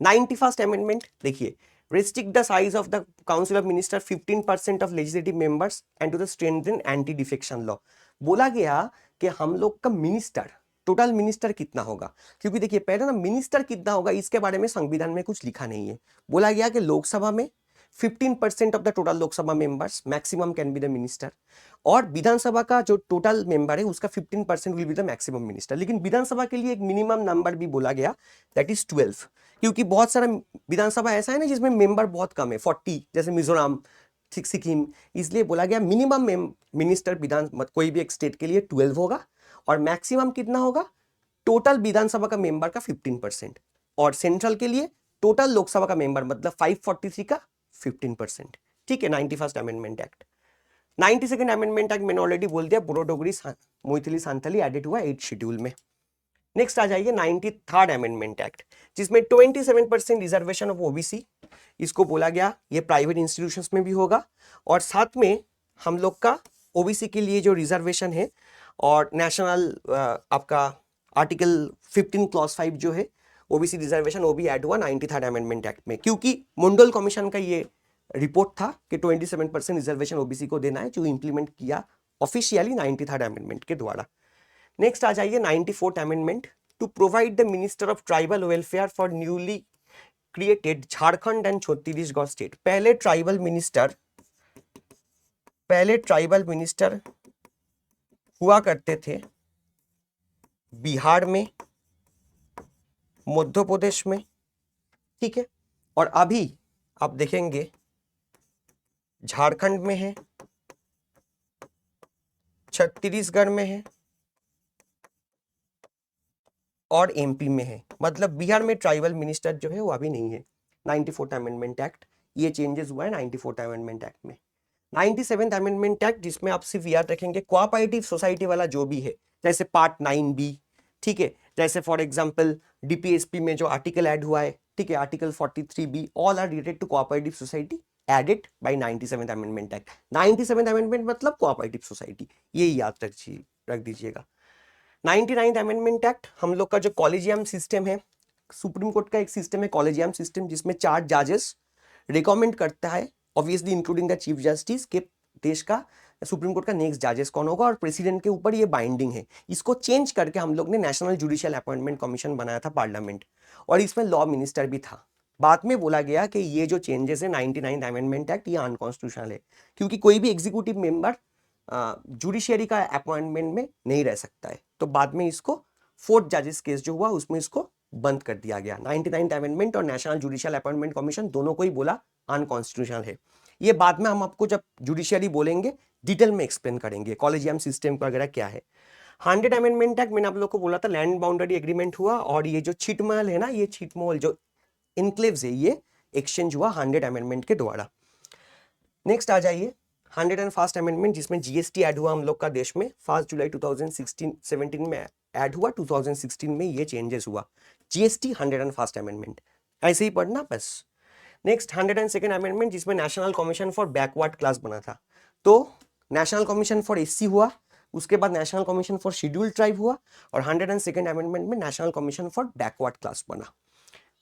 91st अमेंडमेंट देखिए, restrict the size of the council of minister 15% of legislative members and to the strengthen anti defection law। बोला गया कि हम लोग का मिनिस्टर, टोटल मिनिस्टर कितना होगा, क्योंकि देखिए पहले ना मिनिस्टर कितना होगा इसके बारे में संविधान में कुछ लिखा नहीं है। बोला गया कि लोकसभा में 15% of the total Lok Sabha members maximum can be the minister, और विधानसभा का जो टोटल मेंबर है उसका 15% will be the maximum minister. लेकिन विधानसभा के लिए एक मिनिमम नंबर भी बोला गया, दैट इज 12, क्योंकि बहुत सारा विधानसभा ऐसा है ना जिसमें मेंबर बहुत कम है, 40, जैसे मिजोरम, सिक्किम, इसलिए बोला गया मिनिमम मिनिस्टर विधान कोई भी एक स्टेट के लिए 12 होगा और मैक्सिमम कितना होगा, टोटल विधानसभा का मेंबर का 15%, और सेंट्रल के लिए टोटल लोकसभा का मेंबर मतलब 543 का 15%, ठीक है। 91st amendment act. 92nd amendment act मैंने ऑलरेडी बोल दिया, बोडो डोगरी मोइथिली सांथाली एडेड हुआ 8 शेड्यूल में। नेक्स्ट आ जाइए 93rd अमेंडमेंट एक्ट, जिसमें 27% रिजर्वेशन ऑफ ओबीसी, इसको बोला गया ये प्राइवेट इंस्टीट्यूशंस में भी होगा, और साथ में हम लोग का ओबीसी के लिए जो रिजर्वेशन है और नेशनल आपका आर्टिकल 15 क्लॉज 5 जो है ओबीसी रिजर्वेशन, वो भी ऐड हुआ 93rd अमेंडमेंट एक्ट में, क्योंकि मंडल कमीशन का ये रिपोर्ट था कि 27% रिजर्वेशन ओबीसी को देना है, जो इंप्लीमेंट किया ऑफिशियली 93rd अमेंडमेंट के द्वारा। नेक्स्ट आ जाइए 94th amendment, to provide the minister of tribal welfare for newly created Jharkhand and Chhattisgarh state. पहले ट्राइबल मिनिस्टर हुआ करते थे बिहार में, मध्य प्रदेश में, ठीक है, और अभी आप देखेंगे झारखंड में है, छत्तीसगढ़ में है और एमपी में है। मतलब बिहार में ट्राइबल मिनिस्टर जो है वो अभी नहीं है। 94th अमेंडमेंट एक्ट, ये चेंजेस हुआ है 94th अमेंडमेंट एक्ट में। 97th अमेंडमेंट एक्ट, जिसमें आप सिर्फ याद रखेंगे कोऑपरेटिव सोसाइटी वाला जो भी है, जैसे पार्ट 9B, ठीक है, जैसे फॉर एग्जांपल डीपीएसपी में जो आर्टिकल ऐड हुआ है, ठीक है, article 43B, all are related to cooperative society added by 97th amendment act. 97th amendment मतलब कोऑपरेटिव सोसाइटी, ये याद रख दीजिएगा। 99th अमेंडमेंट एक्ट, हम लोग का जो कॉलेजियम सिस्टम है, सुप्रीम कोर्ट का एक सिस्टम है कॉलेजियम सिस्टम, जिसमें 4 जजेस रिकमेंड करता है, obviously including the chief justice, के देश का सुप्रीम कोर्ट का नेक्स्ट जजेस कौन होगा, और प्रेसिडेंट के ऊपर ये बाइंडिंग है। इसको चेंज करके हम लोग ने नेशनल जुडिशियल अपॉइंटमेंट कमीशन बनाया था पार्लियामेंट, और इसमें लॉ मिनिस्टर भी था। बाद में बोला गया कि ये जो चेंजेस है 99 अमेंडमेंट एक्ट, ये अनकॉन्स्टिट्यूशनल है, क्योंकि कोई भी एग्जीक्यूटिव मेंबर जुडिशियरी का अपॉइंटमेंट में नहीं रह सकता है। तो बाद में इसको फोर्थ जजेस केस जो हुआ उसमें इसको बंद कर दिया गया। 99 अमेंडमेंट और नेशनल जुडिशियल अपॉइंटमेंट कमीशन दोनों को ही बोला अनकॉन्स्टिट्यूशनल है। ये बाद में हम आपको जब जुडिशियरी बोलेंगे डिटेल में एक्सप्लेन करेंगे, कॉलेजियम सिस्टम वगैरह क्या है। 100 अमेंडमेंट एक्ट मैंने आप लोग को बोला था, लैंड बाउंड्री एग्रीमेंट हुआ, और ये जो छिटमहल है ना, ये छिटमहल जो इनक्लेव्स है, ये एक्सचेंज हुआ 100 अमेंडमेंट के द्वारा। नेक्स्ट आ जाइए 101st अमेंडमेंट, जिसमें जीएसटी ऐड हुआ हम लोग का देश में 1 जुलाई 2016-17 में ऐड हुआ, 2016 में ये चेंजेस हुआ। जीएसटी 101st अमेंडमेंट, ऐसे ही पढ़ना बस। नेक्स्ट 102nd अमेंडमेंट, जिसमें national commission for backward class बना था। तो नेशनल कमीशन फॉर एससी हुआ, उसके बाद national commission for scheduled tribe हुआ, और 102nd अमेंडमेंट में national commission for backward class बना।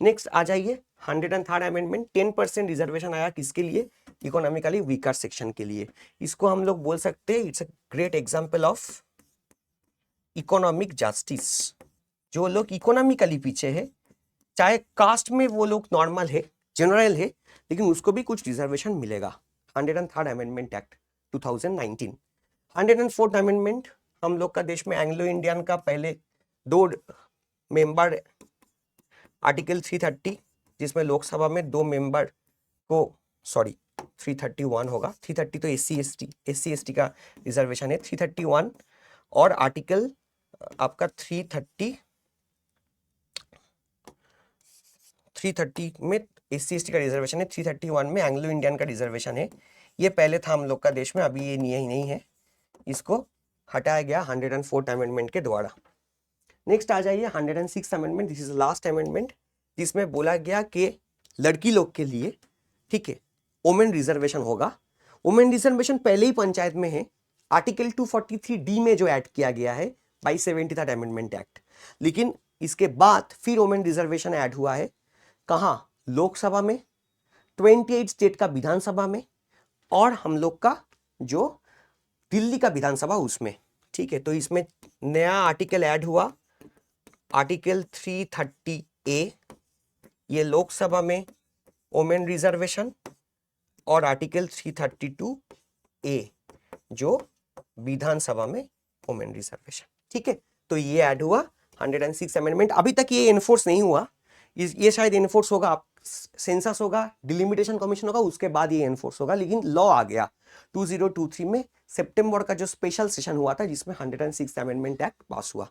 नेक्स्ट आ जाइए 103rd अमेंडमेंट, 10% रिजर्वेशन आया किसके लिए, इकोनॉमिकली वीकर सेक्शन के लिए। इसको हम लोग बोल सकते हैं it's a great example of economic justice. जो लोग इकोनॉमिकली पीछे है, चाहे कास्ट में वो लोग नॉर्मल है, जनरल है, लेकिन उसको भी कुछ रिजर्वेशन मिलेगा। 103rd amendment act 2019। 104th amendment, हम लोग का देश में एंग्लो इंडियन का पहले 2 मेंबर, आर्टिकल 330, जिसमें लोकसभा में 2 मेंबर को, सॉरी 331 होगा, 330 तो एससी एसटी का रिजर्वेशन है, 331 और आर्टिकल आपका 330 में एससी एसटी का रिजर्वेशन है, 331 में एंग्लो इंडियन का रिजर्वेशन है। ये पहले था हम लोग का देश में, अभी ये नहीं है, इसको हटाया गया 104th अमेंडमेंट के द्वारा। नेक्स्ट आ जाइए 106th amendment, this is last amendment, जिसमें बोला गया कि लड़की लोग के लिए, ठीक है, वोमेन रिजर्वेशन होगा। वोमेन रिजर्वेशन पहले ही पंचायत में है, आर्टिकल 243D में जो ऐड किया गया है बाई 73rd अमेंडमेंट एक्ट। लेकिन इसके बाद फिर वोमेन रिजर्वेशन ऐड हुआ है, कहाँ, लोकसभा में, 28 स्टेट का विधानसभा में, और हम लोग का जो दिल्ली का विधानसभा उसमें, ठीक है। तो इसमें नया आर्टिकल ऐड हुआ, आर्टिकल 330A, ये लोकसभा में वोमेन रिजर्वेशन, और आर्टिकल 332A जो विधानसभा में वोमेन रिजर्वेशन, ठीक है। तो ये ऐड हुआ 106 अमेंडमेंट। अभी तक ये एनफोर्स नहीं हुआ, ये शायद एनफोर्स होगा, आप सेंसस होगा, डिलिमिटेशन कमीशन होगा, उसके बाद ये एनफोर्स होगा, लेकिन लॉ आ गया 2023 में सितंबर का जो स्पेशल सेशन हुआ था, जिसमें 106 अमेंडमेंट एक्ट पास हुआ।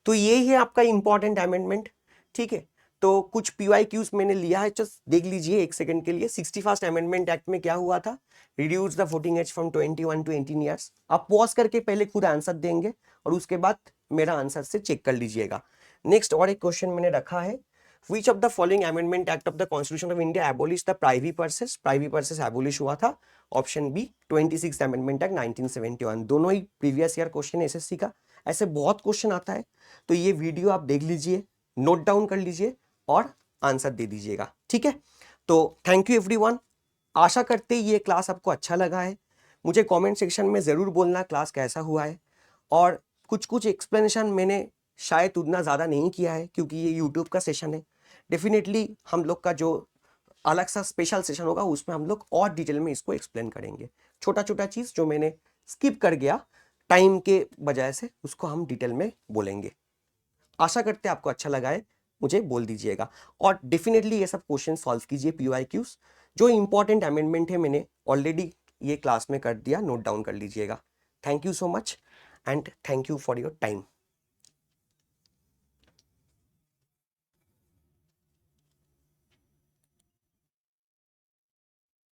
तो ये है आपका इंपॉर्टेंट अमेंडमेंट, ठीक है। तो कुछ PYQs मैंने लिया है, जस्ट देख लीजिए एक सेकंड के लिए। 61st अमेंडमेंट एक्ट में क्या हुआ था, reduce the voting age from 21 to 18 years. आप पॉज करके पहले खुद आंसर देंगे और उसके बाद मेरा आंसर से चेक कर लीजिएगा। नेक्स्ट और एक क्वेश्चन मैंने रखा है, Which of the following amendment act of the Constitution of India abolished the privy purses? Privy purses abolish हुआ था, ऑप्शन बी 26 अमेंडमेंट एक्ट 1971। दोनों ही प्रीवियस ईयर क्वेश्चन एसएससी का, ऐसे बहुत क्वेश्चन आता है। तो ये वीडियो आप देख लीजिए, नोट डाउन कर लीजिए और आंसर दे दीजिएगा, ठीक है। तो थैंक यू एवरीवन, आशा करते ही ये क्लास आपको अच्छा लगा है। मुझे कमेंट सेक्शन में ज़रूर बोलना क्लास कैसा हुआ है, और कुछ एक्सप्लेनेशन मैंने शायद उतना ज़्यादा नहीं किया है, क्योंकि ये यूट्यूब का सेशन है। डेफिनेटली हम लोग का जो अलग सा स्पेशल सेशन होगा उसमें हम लोग और डिटेल में इसको एक्सप्लेन करेंगे। छोटा चीज़ जो मैंने स्किप कर गया टाइम के वजह से, उसको हम डिटेल में बोलेंगे। आशा करते हैं आपको अच्छा लगा है, मुझे बोल दीजिएगा। और डेफिनेटली ये सब क्वेश्चन सॉल्व कीजिए, PYQs जो इंपॉर्टेंट अमेंडमेंट है मैंने ऑलरेडी ये क्लास में कर दिया, नोट डाउन कर लीजिएगा। Thank you so much and thank you for your time.